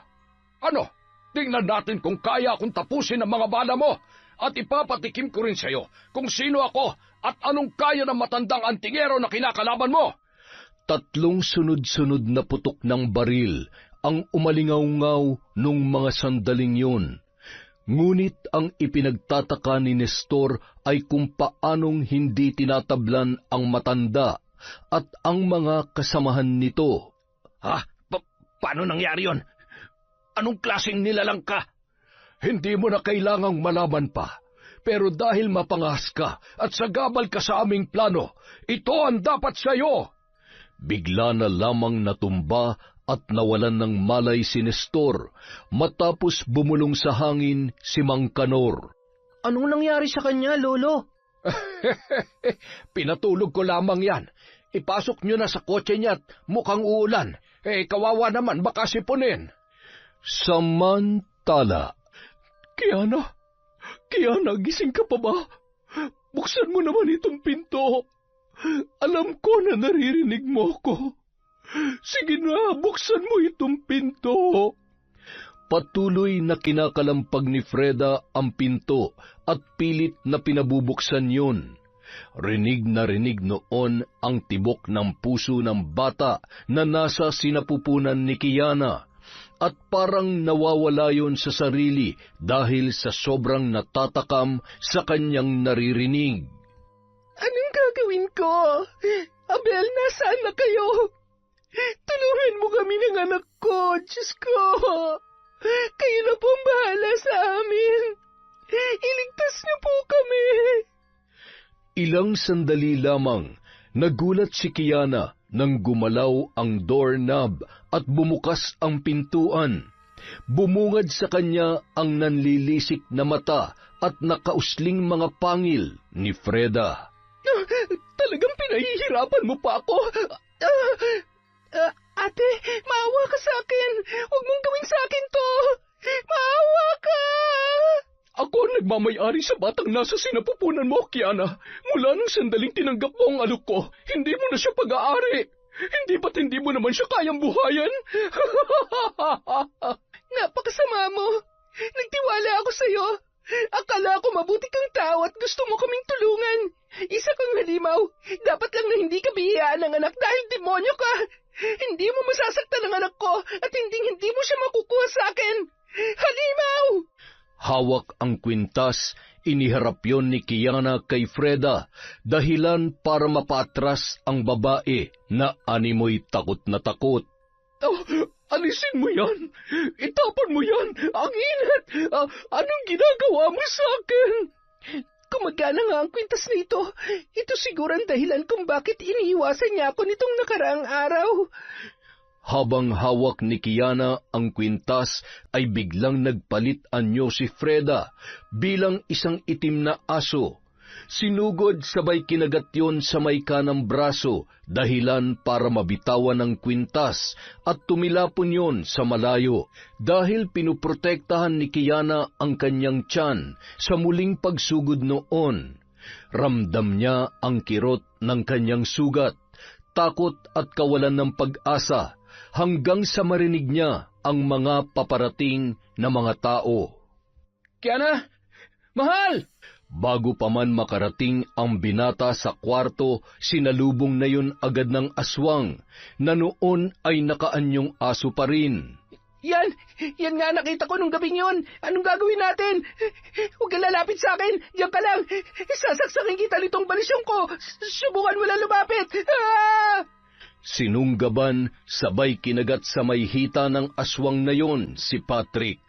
Ano? Tingnan natin kung kaya akong tapusin ang mga bala mo at ipapatikim ko rin sa'yo kung sino ako at anong kaya ng matandang antingero na kinakalaban mo.
3 sunod-sunod na putok ng baril ang umalingaw-ngaw nung mga sandaling yun. Ngunit ang ipinagtataka ni Nestor ay kung paanong hindi tinatablan ang matanda at ang mga kasamahan nito.
Ha? Paano nangyari yon? Anong klaseng nilalang ka? Hindi mo na kailangang malaman pa. Pero dahil mapangas ka at sagabal ka sa aming plano, ito ang dapat sa'yo.
Bigla na lamang natumba at nawalan ng malay si Nestor matapos bumulong sa hangin si Mang Kanor.
Anong nangyari sa kanya, Lolo?
Pinatulog ko lamang yan. Ipasok nyo na sa kotse niya at mukhang uulan. Kawawa naman, baka sipunin.
Samantala,
Kiana, gising ka pa ba? Buksan mo naman itong pinto. Alam ko na naririnig mo ko. Sige na, buksan mo itong pinto.
patuloy na kinakalampag ni Freda ang pinto at pilit na pinabubuksan yun. Rinig na rinig noon ang tibok ng puso ng bata na nasa sinapupunan ni Kiana at parang nawawala yon sa sarili dahil sa sobrang natatakam sa kanyang naririnig.
Anong gagawin ko? Abel, nasaan na kayo? Tulungan mo kami ng anak ko, Diyos ko. Kayo na pong bahala sa amin. Iligtas niyo po kami.
Ilang sandali lamang, nagulat si Kiana nang gumalaw ang doorknob at bumukas ang pintuan. Bumungad sa kanya ang nanlilisik na mata at nakausling mga pangil ni Freda.
Talagang pinahihirapan mo pa ako.
Ate, maawa ka sa akin. Huwag mong gawin sa akin to. Maawa ka.
Ako ang nagmamayari sa batang nasa sinapupunan mo, Kiana. Mula nung sandaling tinanggap mo ang alok ko, hindi mo na siya pag-aari. Hindi ba't hindi mo naman siya kayang buhayan?
Napakasama mo. Nagtiwala ako sa'yo. Akala ko mabuti kang tao at gusto mo kaming tulungan. Isa kang halimaw. Dapat lang na hindi ka bihiyaan ng anak dahil demonyo ka. Hindi mo masasaktan ang anak ko at hindi mo siya makukuha sa akin. Halimaw!
Hawak ang kwintas, iniharap yon ni Kiana kay Freda, dahilan para mapatras ang babae na animoy takot na takot.
Alisin mo yan! Itapon mo yan! Ang init! Anong ginagawa mo sa akin?
Kumagana nga ang kwintas na ito. Ito siguro ang dahilan kung bakit iniiwasan niya ako nitong nakaraang araw.
Habang hawak ni Kiana ang kwintas, ay biglang nagpalit anyo si Freda bilang isang itim na aso. Sinugod sabay kinagat yon sa may kanang braso, dahilan para mabitawan ang kwintas at tumilapon yon sa malayo, dahil pinuprotektahan ni Kiana ang kanyang tiyan sa muling pagsugod noon. Ramdam niya ang kirot ng kanyang sugat, takot at kawalan ng pag-asa, hanggang sa marinig niya ang mga paparating na mga tao.
Kiana! Mahal!
Bago pa man makarating ang binata sa kwarto, sinalubong na yun agad ng aswang, na noon ay nakaanyong aso pa rin.
Yan nga nakita ko nung gabing yun. Anong gagawin natin? Huwag ka lalapit sa akin. Diyan ka lang. Sasaksakin kita nitong balisyong ko. Subukan mo lang lumapit.
Sinunggaban, sabay kinagat sa may hita ng aswang na yon si Patrick.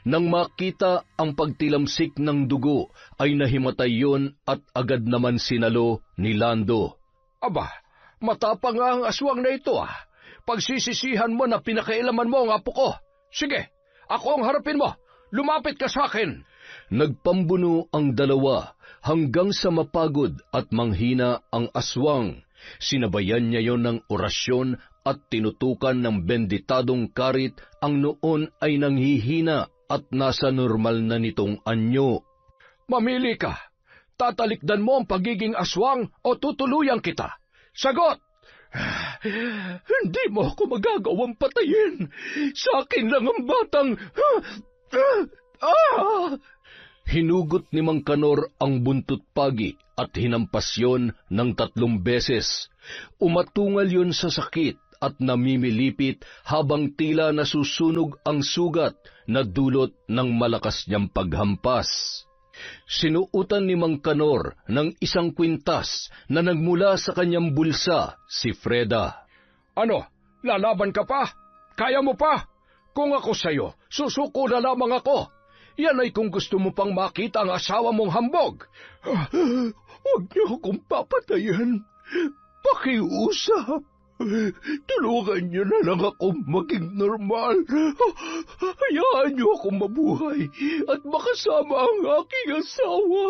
Nang makita ang pagtilamsik ng dugo, ay nahimatay yon at agad naman sinalo ni Lando.
Aba, matapang nga ang aswang na ito Pagsisisihan mo na pinakailaman mo ang apo ko. Sige, ako ang harapin mo. Lumapit ka sa akin.
Nagpambuno ang dalawa hanggang sa mapagod at manghina ang aswang. Sinabayan niya yon ng orasyon at tinutukan ng benditadong karit ang noon ay nanghihina at nasa normal na nitong anyo.
Mamili ka. Tatalikdan mo ang pagiging aswang o tutuluyan kita? Sagot! Hindi mo ako magagawang patayin. Sa akin lang ang batang...
Hinugot ni Mang Kanor ang buntot pagi at hinampas yon ng 3 beses. Umatungal yon sa sakit at namimilipit habang tila nasusunog ang sugat na dulot ng malakas niyang paghampas. Sinuutan ni Mang Kanor ng 1 kwintas na nagmula sa kanyang bulsa si Freda.
Ano, lalaban ka pa? Kaya mo pa? Kung ako sa'yo, susuko na lamang ako. Yan ay kung gusto mo pang makita ang asawa mong hambog. Huwag niyo akong papatayin. Pakiusap. Tulungan niyo na lang ako maging normal. Hayaan niyo akong mabuhay at makasama ang aking asawa.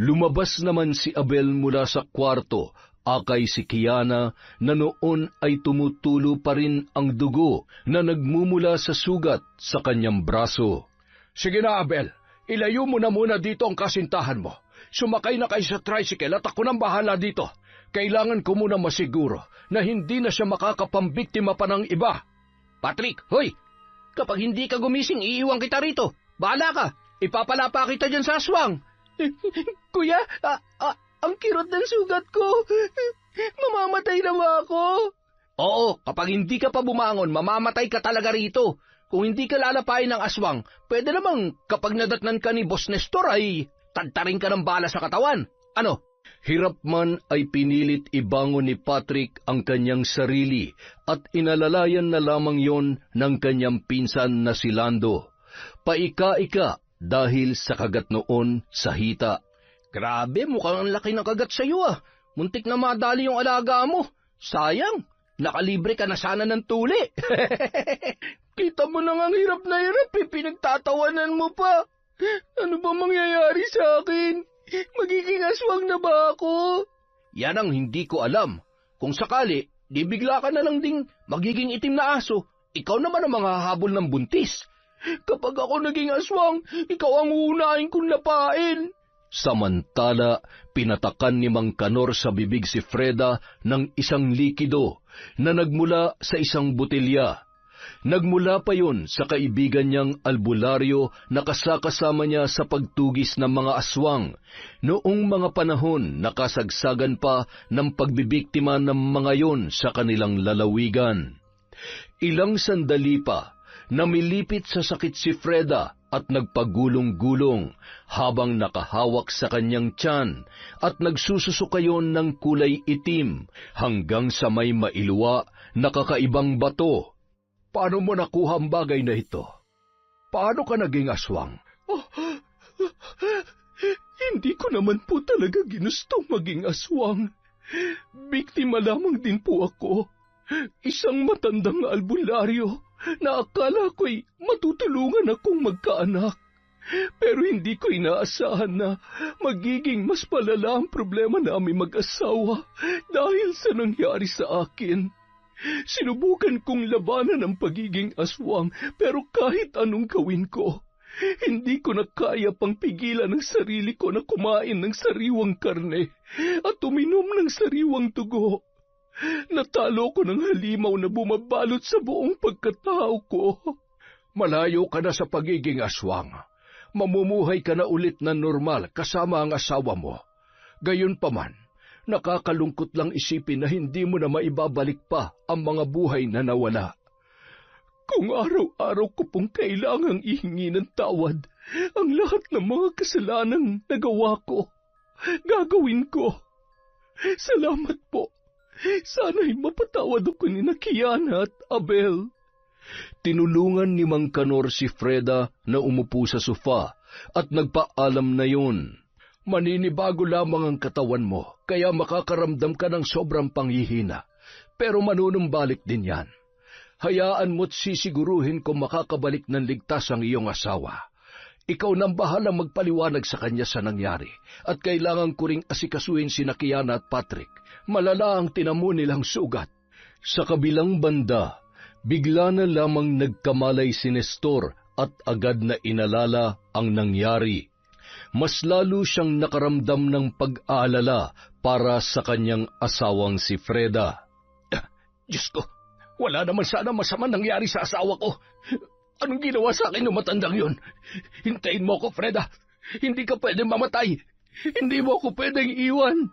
Lumabas naman si Abel mula sa kwarto, akay si Kiana na noon ay tumutulo pa rin ang dugo na nagmumula sa sugat sa kanyang braso.
Sige na, Abel. Ilayo mo na muna dito ang kasintahan mo. Sumakay na kayo sa tricycle at ako nang bahala dito. Kailangan ko muna masiguro na hindi na siya makakapambiktima pa ng iba.
Patrick, hoy! Kapag hindi ka gumising, iiwan kita rito. Bahala ka. Ipapalapa kita dyan sa aswang. Kuya, ang kirot ng sugat ko. Mamamatay na ba ako? Oo, kapag hindi ka pa bumangon, mamamatay ka talaga rito. Kung hindi ka lalapain ng aswang, pwede namang kapag nadatnan ka ni Boss Nestor ay tadtarin ka ng bala sa katawan. Ano?
Hirap man ay pinilit ibangon ni Patrick ang kanyang sarili at inalalayan na lamang yon ng kanyang pinsan na si Lando. Paika-ika dahil sa kagat noon sa hita.
Grabe, mukhang ang laki ng kagat sa'yo ah. Muntik na madali yung alaga mo. Sayang, nakalibre ka na sana ng tuli. Kita mo nang ang hirap na hirap pinagtatawanan mo pa. Ano ba mangyayari sa akin? Magiging aswang na ba ako? Yan ang hindi ko alam. Kung sakali, di bigla ka na lang ding magiging itim na aso. Ikaw naman ang manghahabol ng buntis. Kapag ako naging aswang, ikaw ang uunahin kong lapain.
Samantala, pinatakan ni Mang Kanor sa bibig si Freda ng 1 likido na nagmula sa 1 botelya. Nagmula pa yon sa kaibigan niyang albularyo na kasakasama niya sa pagtugis ng mga aswang noong mga panahon na kasagsagan pa ng pagbibiktima ng mga yon sa kanilang lalawigan. Ilang sandali pa, namilipit sa sakit si Freda at nagpagulong-gulong habang nakahawak sa kanyang tiyan at nagsususukayon ng kulay itim hanggang sa may mailuwa na kakaibang bato.
Paano mo nakuha ang bagay na ito? Paano ka naging aswang?
Hindi ko naman po talaga ginustong maging aswang. Biktima lamang din po ako. Isang matandang albularyo na akala ko'y matutulungan akong magkaanak. Pero hindi ko inaasahan na magiging mas palala ang problema namin mag-asawa dahil sa nangyari sa akin. Sinubukan kong labanan ang pagiging aswang pero kahit anong gawin ko, hindi ko na kaya pang pigilan ang sarili ko na kumain ng sariwang karne at uminom ng sariwang dugo. Natalo ko ng halimaw na bumabalot sa buong pagkatao ko.
Malayo ka na sa pagiging aswang. Mamumuhay ka na ulit na normal kasama ang asawa mo. Gayunpaman, nakakalungkot lang isipin na hindi mo na maibabalik pa ang mga buhay na nawala.
Kung araw-araw ko pong kailangang ihingi ng tawad ang lahat ng mga kasalanang nagawa ko, gagawin ko. Salamat po. Sana'y mapatawad ako ni Kiana at Abel.
Tinulungan ni Mang Kanor si Freda na umupo sa sofa at nagpaalam na yun.
Maninibago lamang ang katawan mo, kaya makakaramdam ka ng sobrang panghihina. Pero manunumbalik din yan. Hayaan mo't sisiguruhin kung makakabalik ng ligtas ang iyong asawa. Ikaw nang bahalang magpaliwanag sa kanya sa nangyari, at kailangan ko ring asikasuhin si Kiana at Patrick. Malala ang tinamo nilang sugat.
Sa kabilang banda, Bigla na lamang nagkamalay si Nestor at agad na inalala ang nangyari. Mas lalo siyang nakaramdam ng pag-aalala para sa kanyang asawang si Freda.
Diyos ko, wala naman sana masama nangyari sa asawa ko. Anong ginawa sa akin ng matandang yun? Hintayin mo ako, Freda. Hindi ka pwedeng mamatay. Hindi mo ako pwedeng iwan.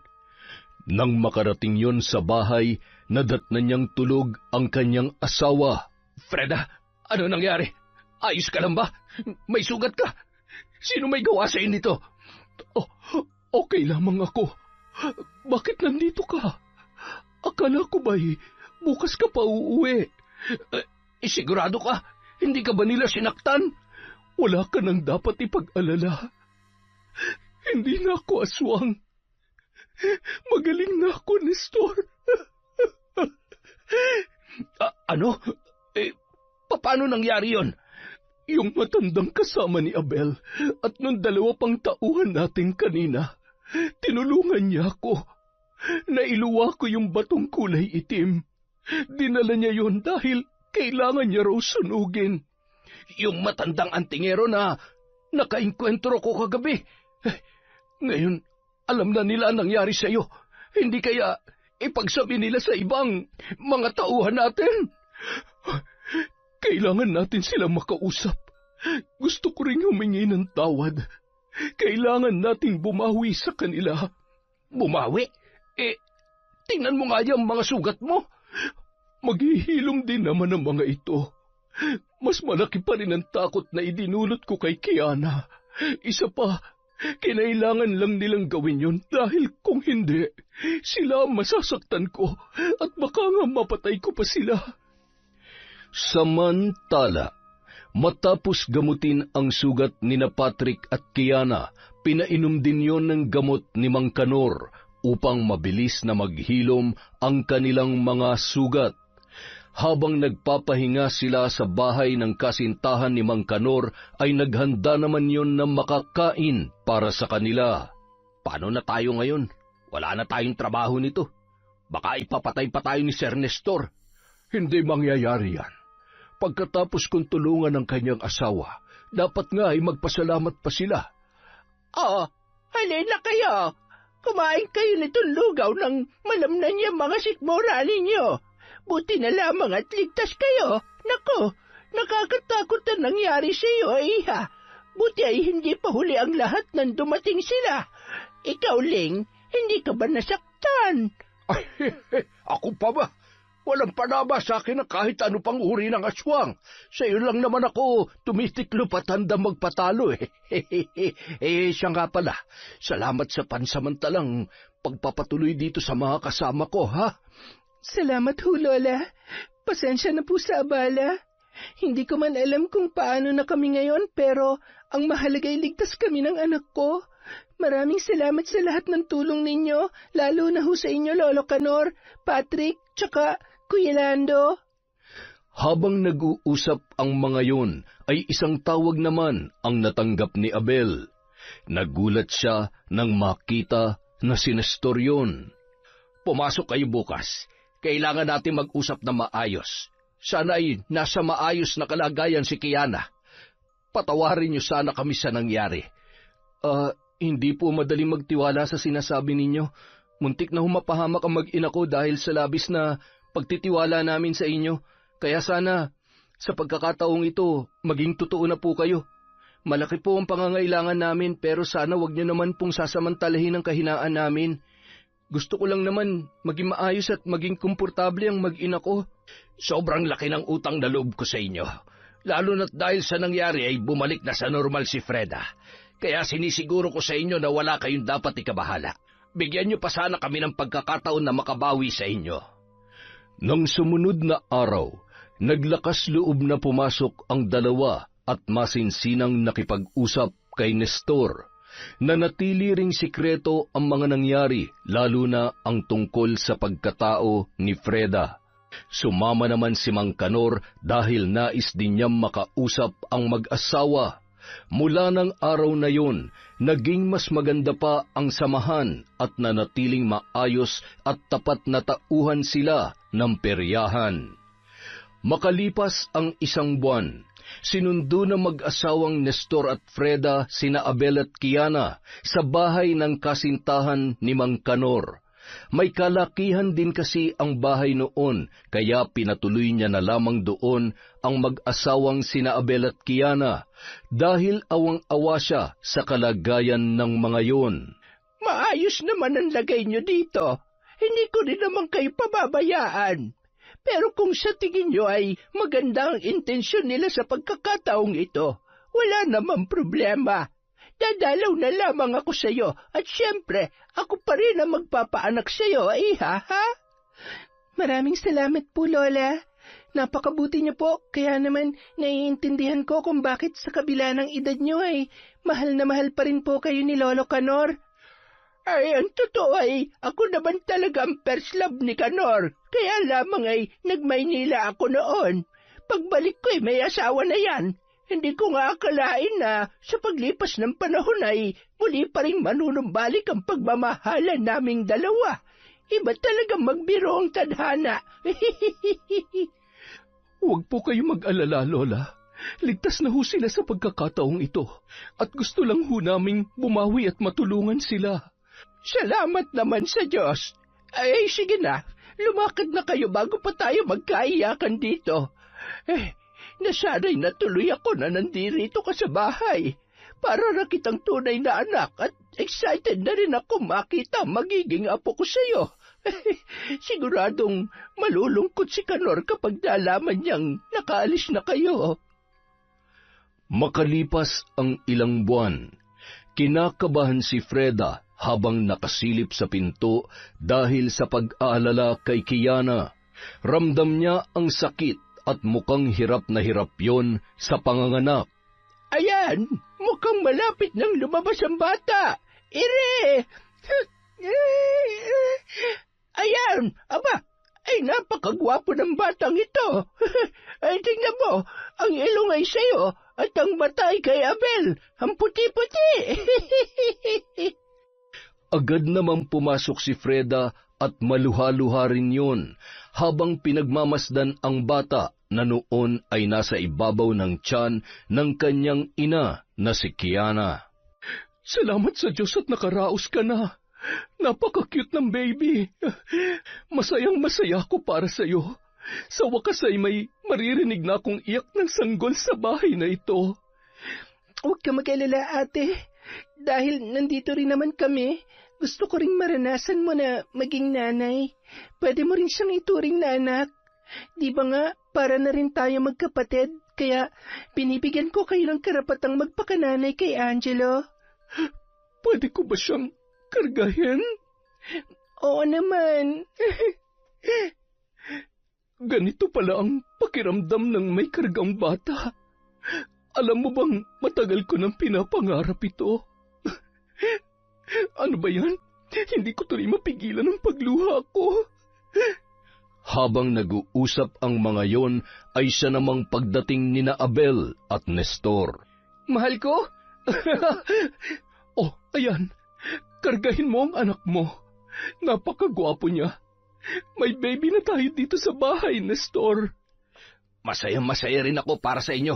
Nang makarating yon sa bahay, nadatnan niyang tulog ang kanyang asawa.
Freda, ano nangyari? Ayos ka lang ba? May sugat ka? Sino may gawa sa nito?
Oh, okay lamang ako. Bakit nandito ka? Akala ko ba'y bukas ka pa uuwi?
Sigurado ka? Hindi ka ba nila sinaktan?
Wala ka nang dapat ipag-alala. Hindi na ako aswang. Magaling na ako, Nestor.
Ano? Paano nangyari yon?
Yung matandang kasama ni Abel at nung 2 pang tauhan natin kanina, tinulungan niya ako. Nailuwa ko yung batong kulay itim. Dinala niya yon dahil kailangan niya raw sunugin.
Yung matandang antingero na nakainkwentro ko kagabi. Ngayon, alam na nila ang nangyari sa iyo. Hindi kaya ipagsabi nila sa ibang mga tauhan natin?
Kailangan natin silang makausap. Gusto ko ring humingi ng tawad. Kailangan nating bumawi sa kanila.
Bumawi? Tingnan mo nga yung mga sugat mo.
Maghihilom din naman ang mga ito. Mas malaki pa rin ang takot na idinulot ko kay Kiana. Isa pa, kinailangan lang nilang gawin yon dahil kung hindi, sila masasaktan ko at baka nga mapatay ko pa sila.
Samantala, matapos gamutin ang sugat ni na Patrick at Kiana, pinainom din yon ng gamot ni Mang Kanor upang mabilis na maghilom ang kanilang mga sugat. Habang nagpapahinga sila sa bahay ng kasintahan ni Mang Kanor, ay naghanda naman yon na makakain para sa kanila.
Paano na tayo ngayon? Wala na tayong trabaho nito. Baka ipapatay pa tayo ni Sir Nestor.
Hindi mangyayari yan. Pagkatapos kong tulungan ang kanyang asawa, dapat nga ay magpasalamat pa sila.
Halin na kayo. Kumain kayo nitong lugaw ng malamnan niya mga sikmura ninyo. Buti na lamang at ligtas kayo. Nako, nakakatakot na nangyari sa iyo, iha. Buti ay hindi pa huli ang lahat nang dumating sila. Ikaw, Ling, hindi ka ba nasaktan?
Ay, ako pa ba? Walang panaba sa akin na kahit ano pang uri ng aswang. Sa iyo lang naman ako tumitiklo at handa magpatalo siya nga pala. Salamat sa pansamantalang pagpapatuloy dito sa mga kasama ko, ha?
Salamat ho, Lola. Pasensya na po sa abala. Hindi ko man alam kung paano na kami ngayon, pero ang mahalaga ay ligtas kami ng anak ko. Maraming salamat sa lahat ng tulong ninyo, lalo na ho sa inyo, Lolo Kanor, Patrick, tsaka Kuya Lando.
Habang nag-uusap ang mga yon, ay isang tawag naman ang natanggap ni Abel. Nagulat siya nang makita na si Nestor yun.
Pumasok kayo bukas. Kailangan natin mag-usap na maayos. Sana ay nasa maayos na kalagayan si Kiana. Patawarin niyo sana kami sa nangyari.
Hindi po madaling magtiwala sa sinasabi ninyo. Muntik na humapahamak ang mag-ina ko dahil sa labis na pagtitiwala namin sa inyo. Kaya sana, sa pagkakataong ito, maging totoo na po kayo. Malaki po ang pangangailangan namin pero sana wag niyo naman pong sasamantalahin ang kahinaan namin. Gusto ko lang naman maging maayos at maging komportable ang mag-ina ko.
Sobrang laki ng utang na loob ko sa inyo. Lalo na't dahil sa nangyari ay bumalik na sa normal si Freda. Kaya sinisiguro ko sa inyo na wala kayong dapat ikabahala. Bigyan niyo pa sana kami ng pagkakataon na makabawi sa inyo.
Nang sumunod na araw, naglakas loob na pumasok ang dalawa at masinsinang nakipag-usap kay Nestor. Nanatili ring sikreto ang mga nangyari, lalo na ang tungkol sa pagkatao ni Freda. Sumama naman si Mang Kanor dahil nais din niyang makausap ang mag-asawa. Mula ng araw na yon, naging mas maganda pa ang samahan at nanatiling maayos at tapat na tauhan sila ng peryahan. Makalipas ang 1 buwan, sinundo ng mag-asawang Nestor at Freda sina Abel at Kiana sa bahay ng kasintahan ni Mang Kanor. May kalakihan din kasi ang bahay noon, kaya pinatuloy niya na lamang doon ang mag-asawang sina Abel at Kiana, dahil awang-awa siya sa kalagayan ng mga yun.
Maayos naman ang lagay nyo dito. Hindi ko rin naman kayo pababayaan. Pero kung sa tingin nyo ay maganda ang intensyon nila sa pagkakataong ito, wala namang problema. Dadalaw na lamang ako sa iyo at siyempre, ako pa rin ang magpapaanak sa iyo, ha?
Maraming salamat po, Lola. Napakabuti niyo po, kaya naman naiintindihan ko kung bakit sa kabila ng edad niyo ay mahal na mahal pa rin po kayo ni Lolo Kanor.
Ay, ang totoo ay, ako naman talaga ang first love ni Kanor. Kaya lamang ay, nagmaynila ako noon. Pagbalik ko ay may asawa na yan. Hindi ko nga akalain na sa paglipas ng panahon ay muli pa rin manunumbalik ang pagmamahalan naming dalawa. Iba talagang magbiro ang tadhana.
Huwag po kayo mag-alala, Lola. Ligtas na ho sila sa pagkakataong ito, at gusto lang ho naming bumawi at matulungan sila.
Salamat naman sa Diyos. Ay, sige na. Lumakad na kayo bago pa tayo magkaiyakan dito. Nasanay na tuloy ako na nandirito ka sa bahay. Para na kitang tunay na anak at excited na rin ako makita magiging apo ko sa iyo. Siguradong malulungkot si Kanor kapag nalaman niyang nakaalis na kayo.
Makalipas ang ilang buwan, kinakabahan si Freda habang nakasilip sa pinto dahil sa pag-aalala kay Kiana. Ramdam niya ang sakit at mukhang hirap na hirap yon sa panganganak.
Ayan, mukhang malapit nang lumabas ang bata. Ire! Ayan, aba, ay napakagwapo ng batang ito. Ay, tingnan mo, ang ilong ay sa'yo at ang mata ay kay Abel, ang puti-puti.
Agad namang pumasok si Freda at maluha-luha rin yun, habang pinagmamasdan ang bata na noon ay nasa ibabaw ng tiyan ng kanyang ina na si Kiana. Salamat sa Diyos at nakaraos ka na. Napaka-cute ng baby. Masayang masaya ko para sa iyo. Sa wakas ay may maririnig na akong iyak ng sanggol sa bahay na ito.
Huwag ka mag-alala, ate. Dahil nandito rin naman kami, gusto ko ring maranasan mo na maging nanay. Pwede mo rin siyang ituring na anak. Di ba nga, para na rin tayo magkapatid, kaya binibigyan ko kayo ng karapatang magpakananay kay Angelo.
Pwede ko ba siyang kargahin?
Oo naman.
Ganito pala ang pakiramdam ng may kargang bata. Alam mo bang matagal ko nang pinapangarap ito? Ano ba yan? Hindi ko tuloy mapigilan ang pagluha ko. Habang nag-uusap ang mga yon, ay siya namang pagdating nina Abel at Nestor.
Mahal ko?
Oh, ayan. Kargahin mo ang anak mo. Napakagwapo niya. May baby na tayo dito sa bahay, Nestor.
Masayang-masaya rin ako para sa inyo.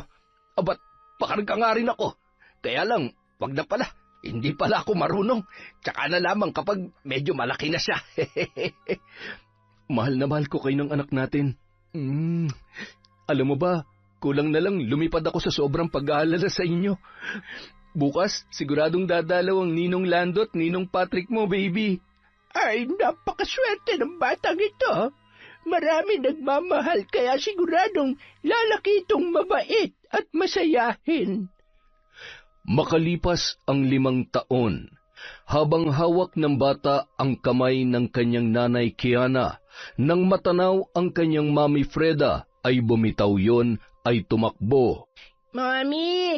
Abat, pakarga nga rin ako. Kaya lang, wag na pala. Hindi pala ako marunong. Tsaka na lamang kapag medyo malaki na siya.
Mahal na mahal ko kayo ng anak natin. Alam mo ba, kulang na lang lumipad ako sa sobrang pag-aalala sa inyo. Bukas, siguradong dadalaw ang Ninong Lando at Ninong Patrick mo, baby.
Ay, napakaswerte ng batang ito. Marami nagmamahal kaya siguradong lalaki itong mabait at masayahin.
Makalipas ang 5 taon, habang hawak ng bata ang kamay ng kanyang nanay Kiana, nang matanaw ang kanyang mami Freda, ay bumitaw yon ay tumakbo.
Mami,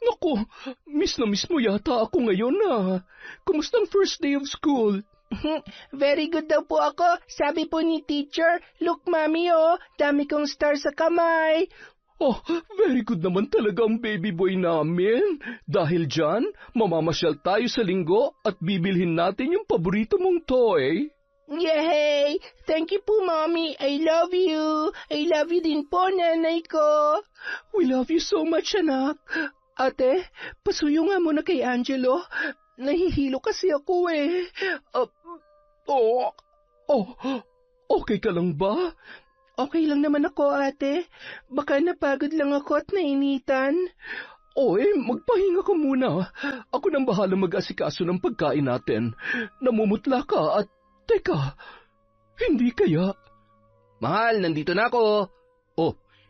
Naku, miss na miss mo yata ako ngayon Kumusta ang first day of school?
very good daw po ako. Sabi po ni teacher, look mami dami kong star sa kamay.
Oh, very good naman talaga ang baby boy namin. Dahil dyan, mamamasyal tayo sa linggo at bibilhin natin yung paborito mong toy.
Yay! Thank you po, Mommy. I love you. I love you din po, nanay ko. We love you so much, anak. Ate, pasuyo nga muna kay Angelo. Nahihilo kasi ako eh.
Okay ka lang ba?
Okay lang naman ako, ate. Baka napagod lang ako at nainitan.
Magpahinga ka muna. Ako nang bahala mag-asikaso ng pagkain natin. Namumutla ka at, teka, hindi kaya?
Mahal, nandito na ako.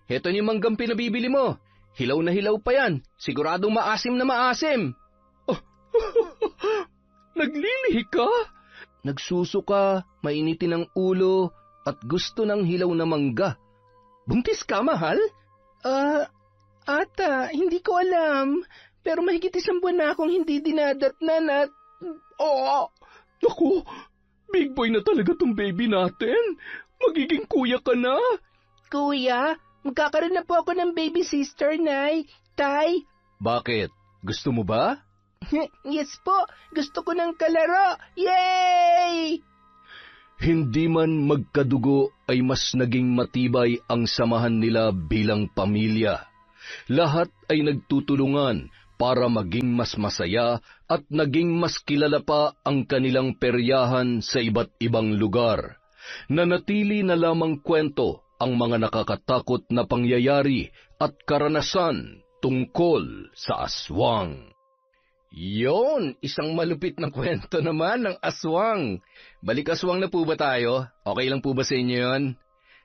Heto ni manggang pinabibili mo. Hilaw na hilaw pa yan. Siguradong maasim na maasim.
Naglilihi ka?
Nagsusuka, mainitin ang ulo, at gusto ng hilaw na mangga. Buntis ka, mahal?
Ata, hindi ko alam. Pero mahigit 1 buwan na akong hindi dinadatnan at...
Naku, big boy na talaga tong baby natin. Magiging kuya ka na.
Kuya, magkakaroon na po ako ng baby sister, Nay. Tay.
Bakit? Gusto mo ba?
Yes po, gusto ko ng kalaro. Yay!
Hindi man magkadugo ay mas naging matibay ang samahan nila bilang pamilya. Lahat ay nagtutulungan para maging mas masaya at naging mas kilala pa ang kanilang peryahan sa iba't ibang lugar. Nanatili na lamang kwento ang mga nakakatakot na pangyayari at karanasan tungkol sa aswang.
Yon, isang malupit na kwento naman ng aswang. Balik aswang na po ba tayo? Okay lang po ba sa inyo yun?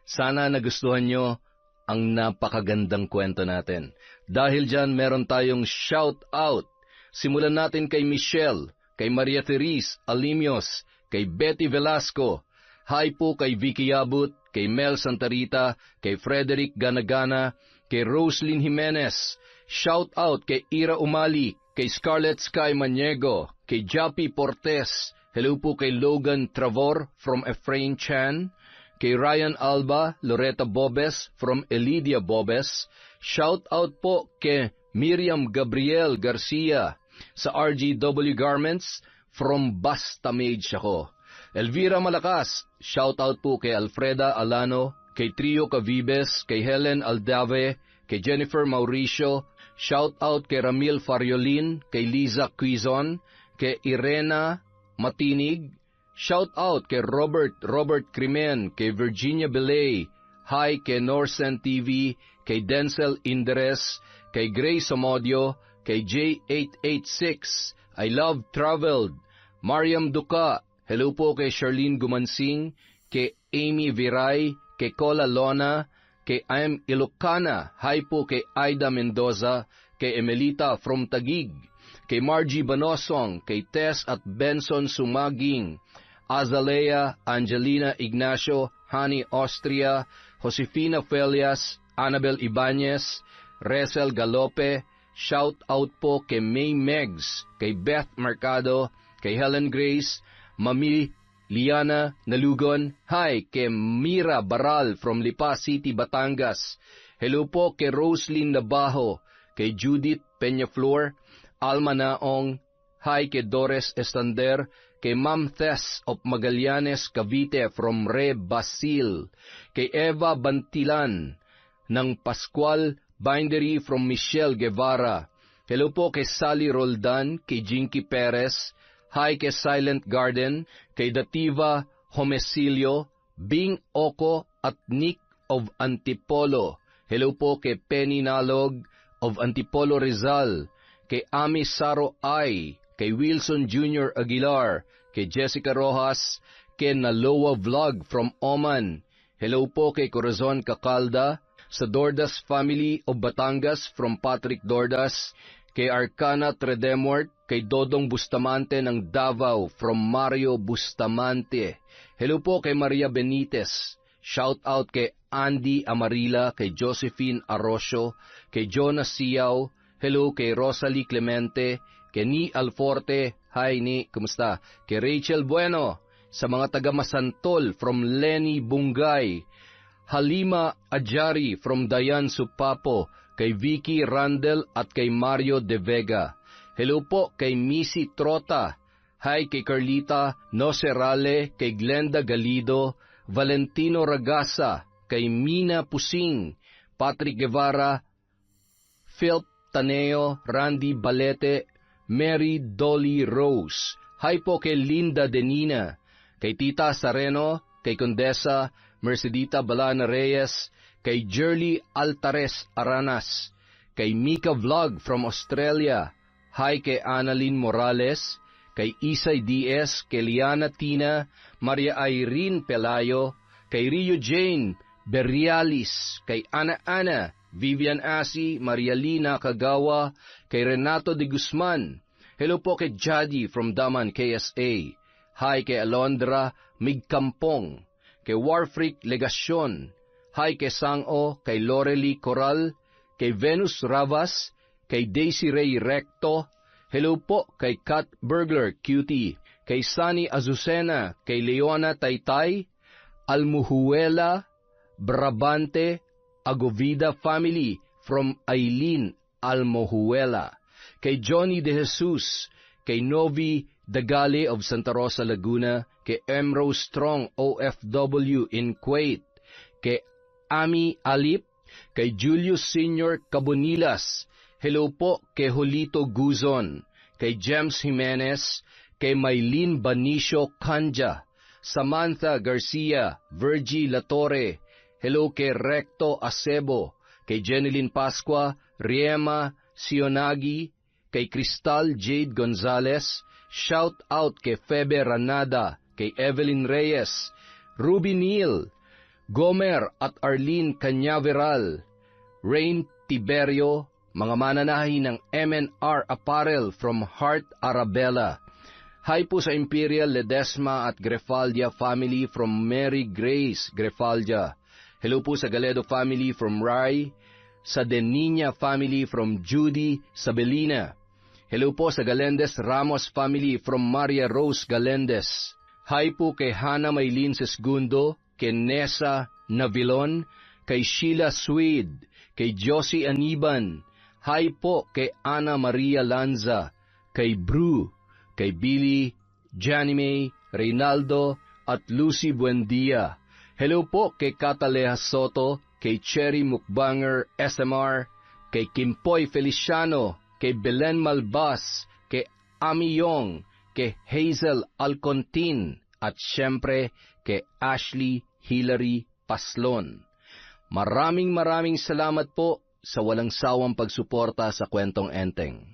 Sana nagustuhan nyo ang napakagandang kwento natin. Dahil dyan, meron tayong shout out. Simulan natin kay Michelle, kay Maria Therese Alimios, kay Betty Velasco. Hi po kay Vicky Yabut, kay Mel Santarita, kay Frederick Ganagana, kay Roslyn Jimenez. Shout out kay Ira Umali, kay Scarlett Sky Maniego, kay Jappy Portes, hello po kay Logan Travor from Efrain Chan, kay Ryan Alba, Loretta Bobes from Elidia Bobes, shout out po kay Miriam Gabriel Garcia sa RGW Garments from Basta Mage ako. Elvira Malakas, shout out po kay Alfreda Alano, kay Trio Cavibes, kay Helen Aldave, kay Jennifer Mauricio. Shout out kay Ramil Fariolin, kay Liza Quizon, kay Irena Matinig. Shout out kay Robert Crimen, kay Virginia Belay. Hi kay Norsen TV, kay Denzel Inderes, kay Grace Amodio, kay J886. I Love Traveled. Mariam Duca, hello po kay Charlene Gumansing, kay Amy Viray, kay Cola Lona, kay I'm Ilocana, hi po kay Aida Mendoza, kay Emelita from Taguig, kay Margie Banosong, kay Tess at Benson Sumaging, Azalea, Angelina Ignacio, Hani Austria, Josefina Felias, Annabel Ibanez, Resel Galope. Shout out po kay May Megs, kay Beth Mercado, kay Helen Grace, Mami Liana Nalugon, hi kay Mira Baral from Lipa City, Batangas. Hello po kay Roslyn Nabajo, kay Judith Peñaflor, Alma Naong, hi kay Doris Estander, kay Ma'am Tess of Magallanes, Cavite from Re Basil, kay Eva Bantilan ng Pascual Bindery from Michelle Guevara. Hello po kay Sally Roldan, kay Jinky Perez, hi kay Silent Garden, kay Dativa Homesilio, Bing Oko at Nick of Antipolo. Hello po kay Penny Nalog of Antipolo Rizal, kay Ami Saro Ay, kay Wilson Jr. Aguilar, kay Jessica Rojas, kay Naloa Vlog from Oman. Hello po kay Corazon Cacalda, sa Dordas family of Batangas from Patrick Dordas, kay Arcana Tredemort, kay Dodong Bustamante ng Davao from Mario Bustamante. Hello po kay Maria Benitez. Shout out kay Andy Amarila, kay Josephine Arrocio, kay Jonas Siaw. Hello kay Rosalie Clemente, kay Ni Alforte. Hi Ni, kumusta? Kay Rachel Bueno, sa mga taga Masantol from Lenny Bungay. Halima Adjari from Dayan Supapo, kay Vicky Randel at kay Mario De Vega. Hello po kay Missy Trota.
Hi kay Carlita Nocerale, kay Glenda Galido, Valentino Ragasa, kay Mina Pusing, Patrick Guevara, Philip Taneo, Randy Balete, Mary Dolly Rose. Hi po kay Linda Denina, kay Tita Sareno, kay Condesa Mercedita Balana Reyes, kay Jerly Altares Aranas, kay Mika Vlog from Australia. Hi kay Annalyn Morales, kay Isay Diaz, kay Liana Tina, Maria Irene Pelayo, kay Rio Jane Berrialis, kay Ana Ana, Vivian Asi, Maria Lina Kagawa, kay Renato de Guzman. Hello po kay Jadi from Daman, KSA. Hi kay Alondra Migkampong, kay Warfreak Legasyon. Hi kay Sango, kay Lorely Coral, kay Venus Ravas, kay Daisy Ray Recto. Hello po kay Kat Burglar Cutie, kay Sunny Azucena, kay Leona Taytay, Almuhuela, Brabante, Agovida family from Aileen Almohuela, kay Johnny De Jesus, kay Novi Dagale of Santa Rosa, Laguna, kay Emrose Strong OFW in Kuwait, kay Ami Alip, kay Julius Senior Cabonilas. Hello po kay Julito Guzon, kay James Jimenez, kay Maylene Banicio Kanja, Samantha Garcia, Virgie Latore. Hello kay Recto Acebo, kay Jeneline Pascua, Riema Sionagi, kay Cristal Jade Gonzalez. Shout out kay Febe Ranada, kay Evelyn Reyes, Ruby Neal, Gomer at Arlene Canyaveral, Rain Tiberio, mga mananahi ng MNR Apparel from Heart Arabella. Hi po sa Imperial Ledesma at Grefaldia family from Mary Grace Grefaldia. Hello po sa Galedo family from Rai, sa Deniña family from Judy Sabelina. Hello po sa Galendez Ramos family from Maria Rose Galendez. Hi po kay Hana Maylin Sesgundo, kay Nessa Navilon, kay Sheila Swede, kay Josie Aniban. Hi po kay Ana Maria Lanza, kay Bru, kay Billy, Janime, Reynaldo, at Lucy Buendia. Hello po kay Cataleja Soto, kay Cherry Mukbanger SMR, kay Kimpoy Feliciano, kay Belen Malbas, kay Ami Yong, kay Hazel Alcontin, at syempre kay Ashley Hilary Paslon. Maraming salamat po sa walang sawang pagsuporta sa Kwentong Enteng.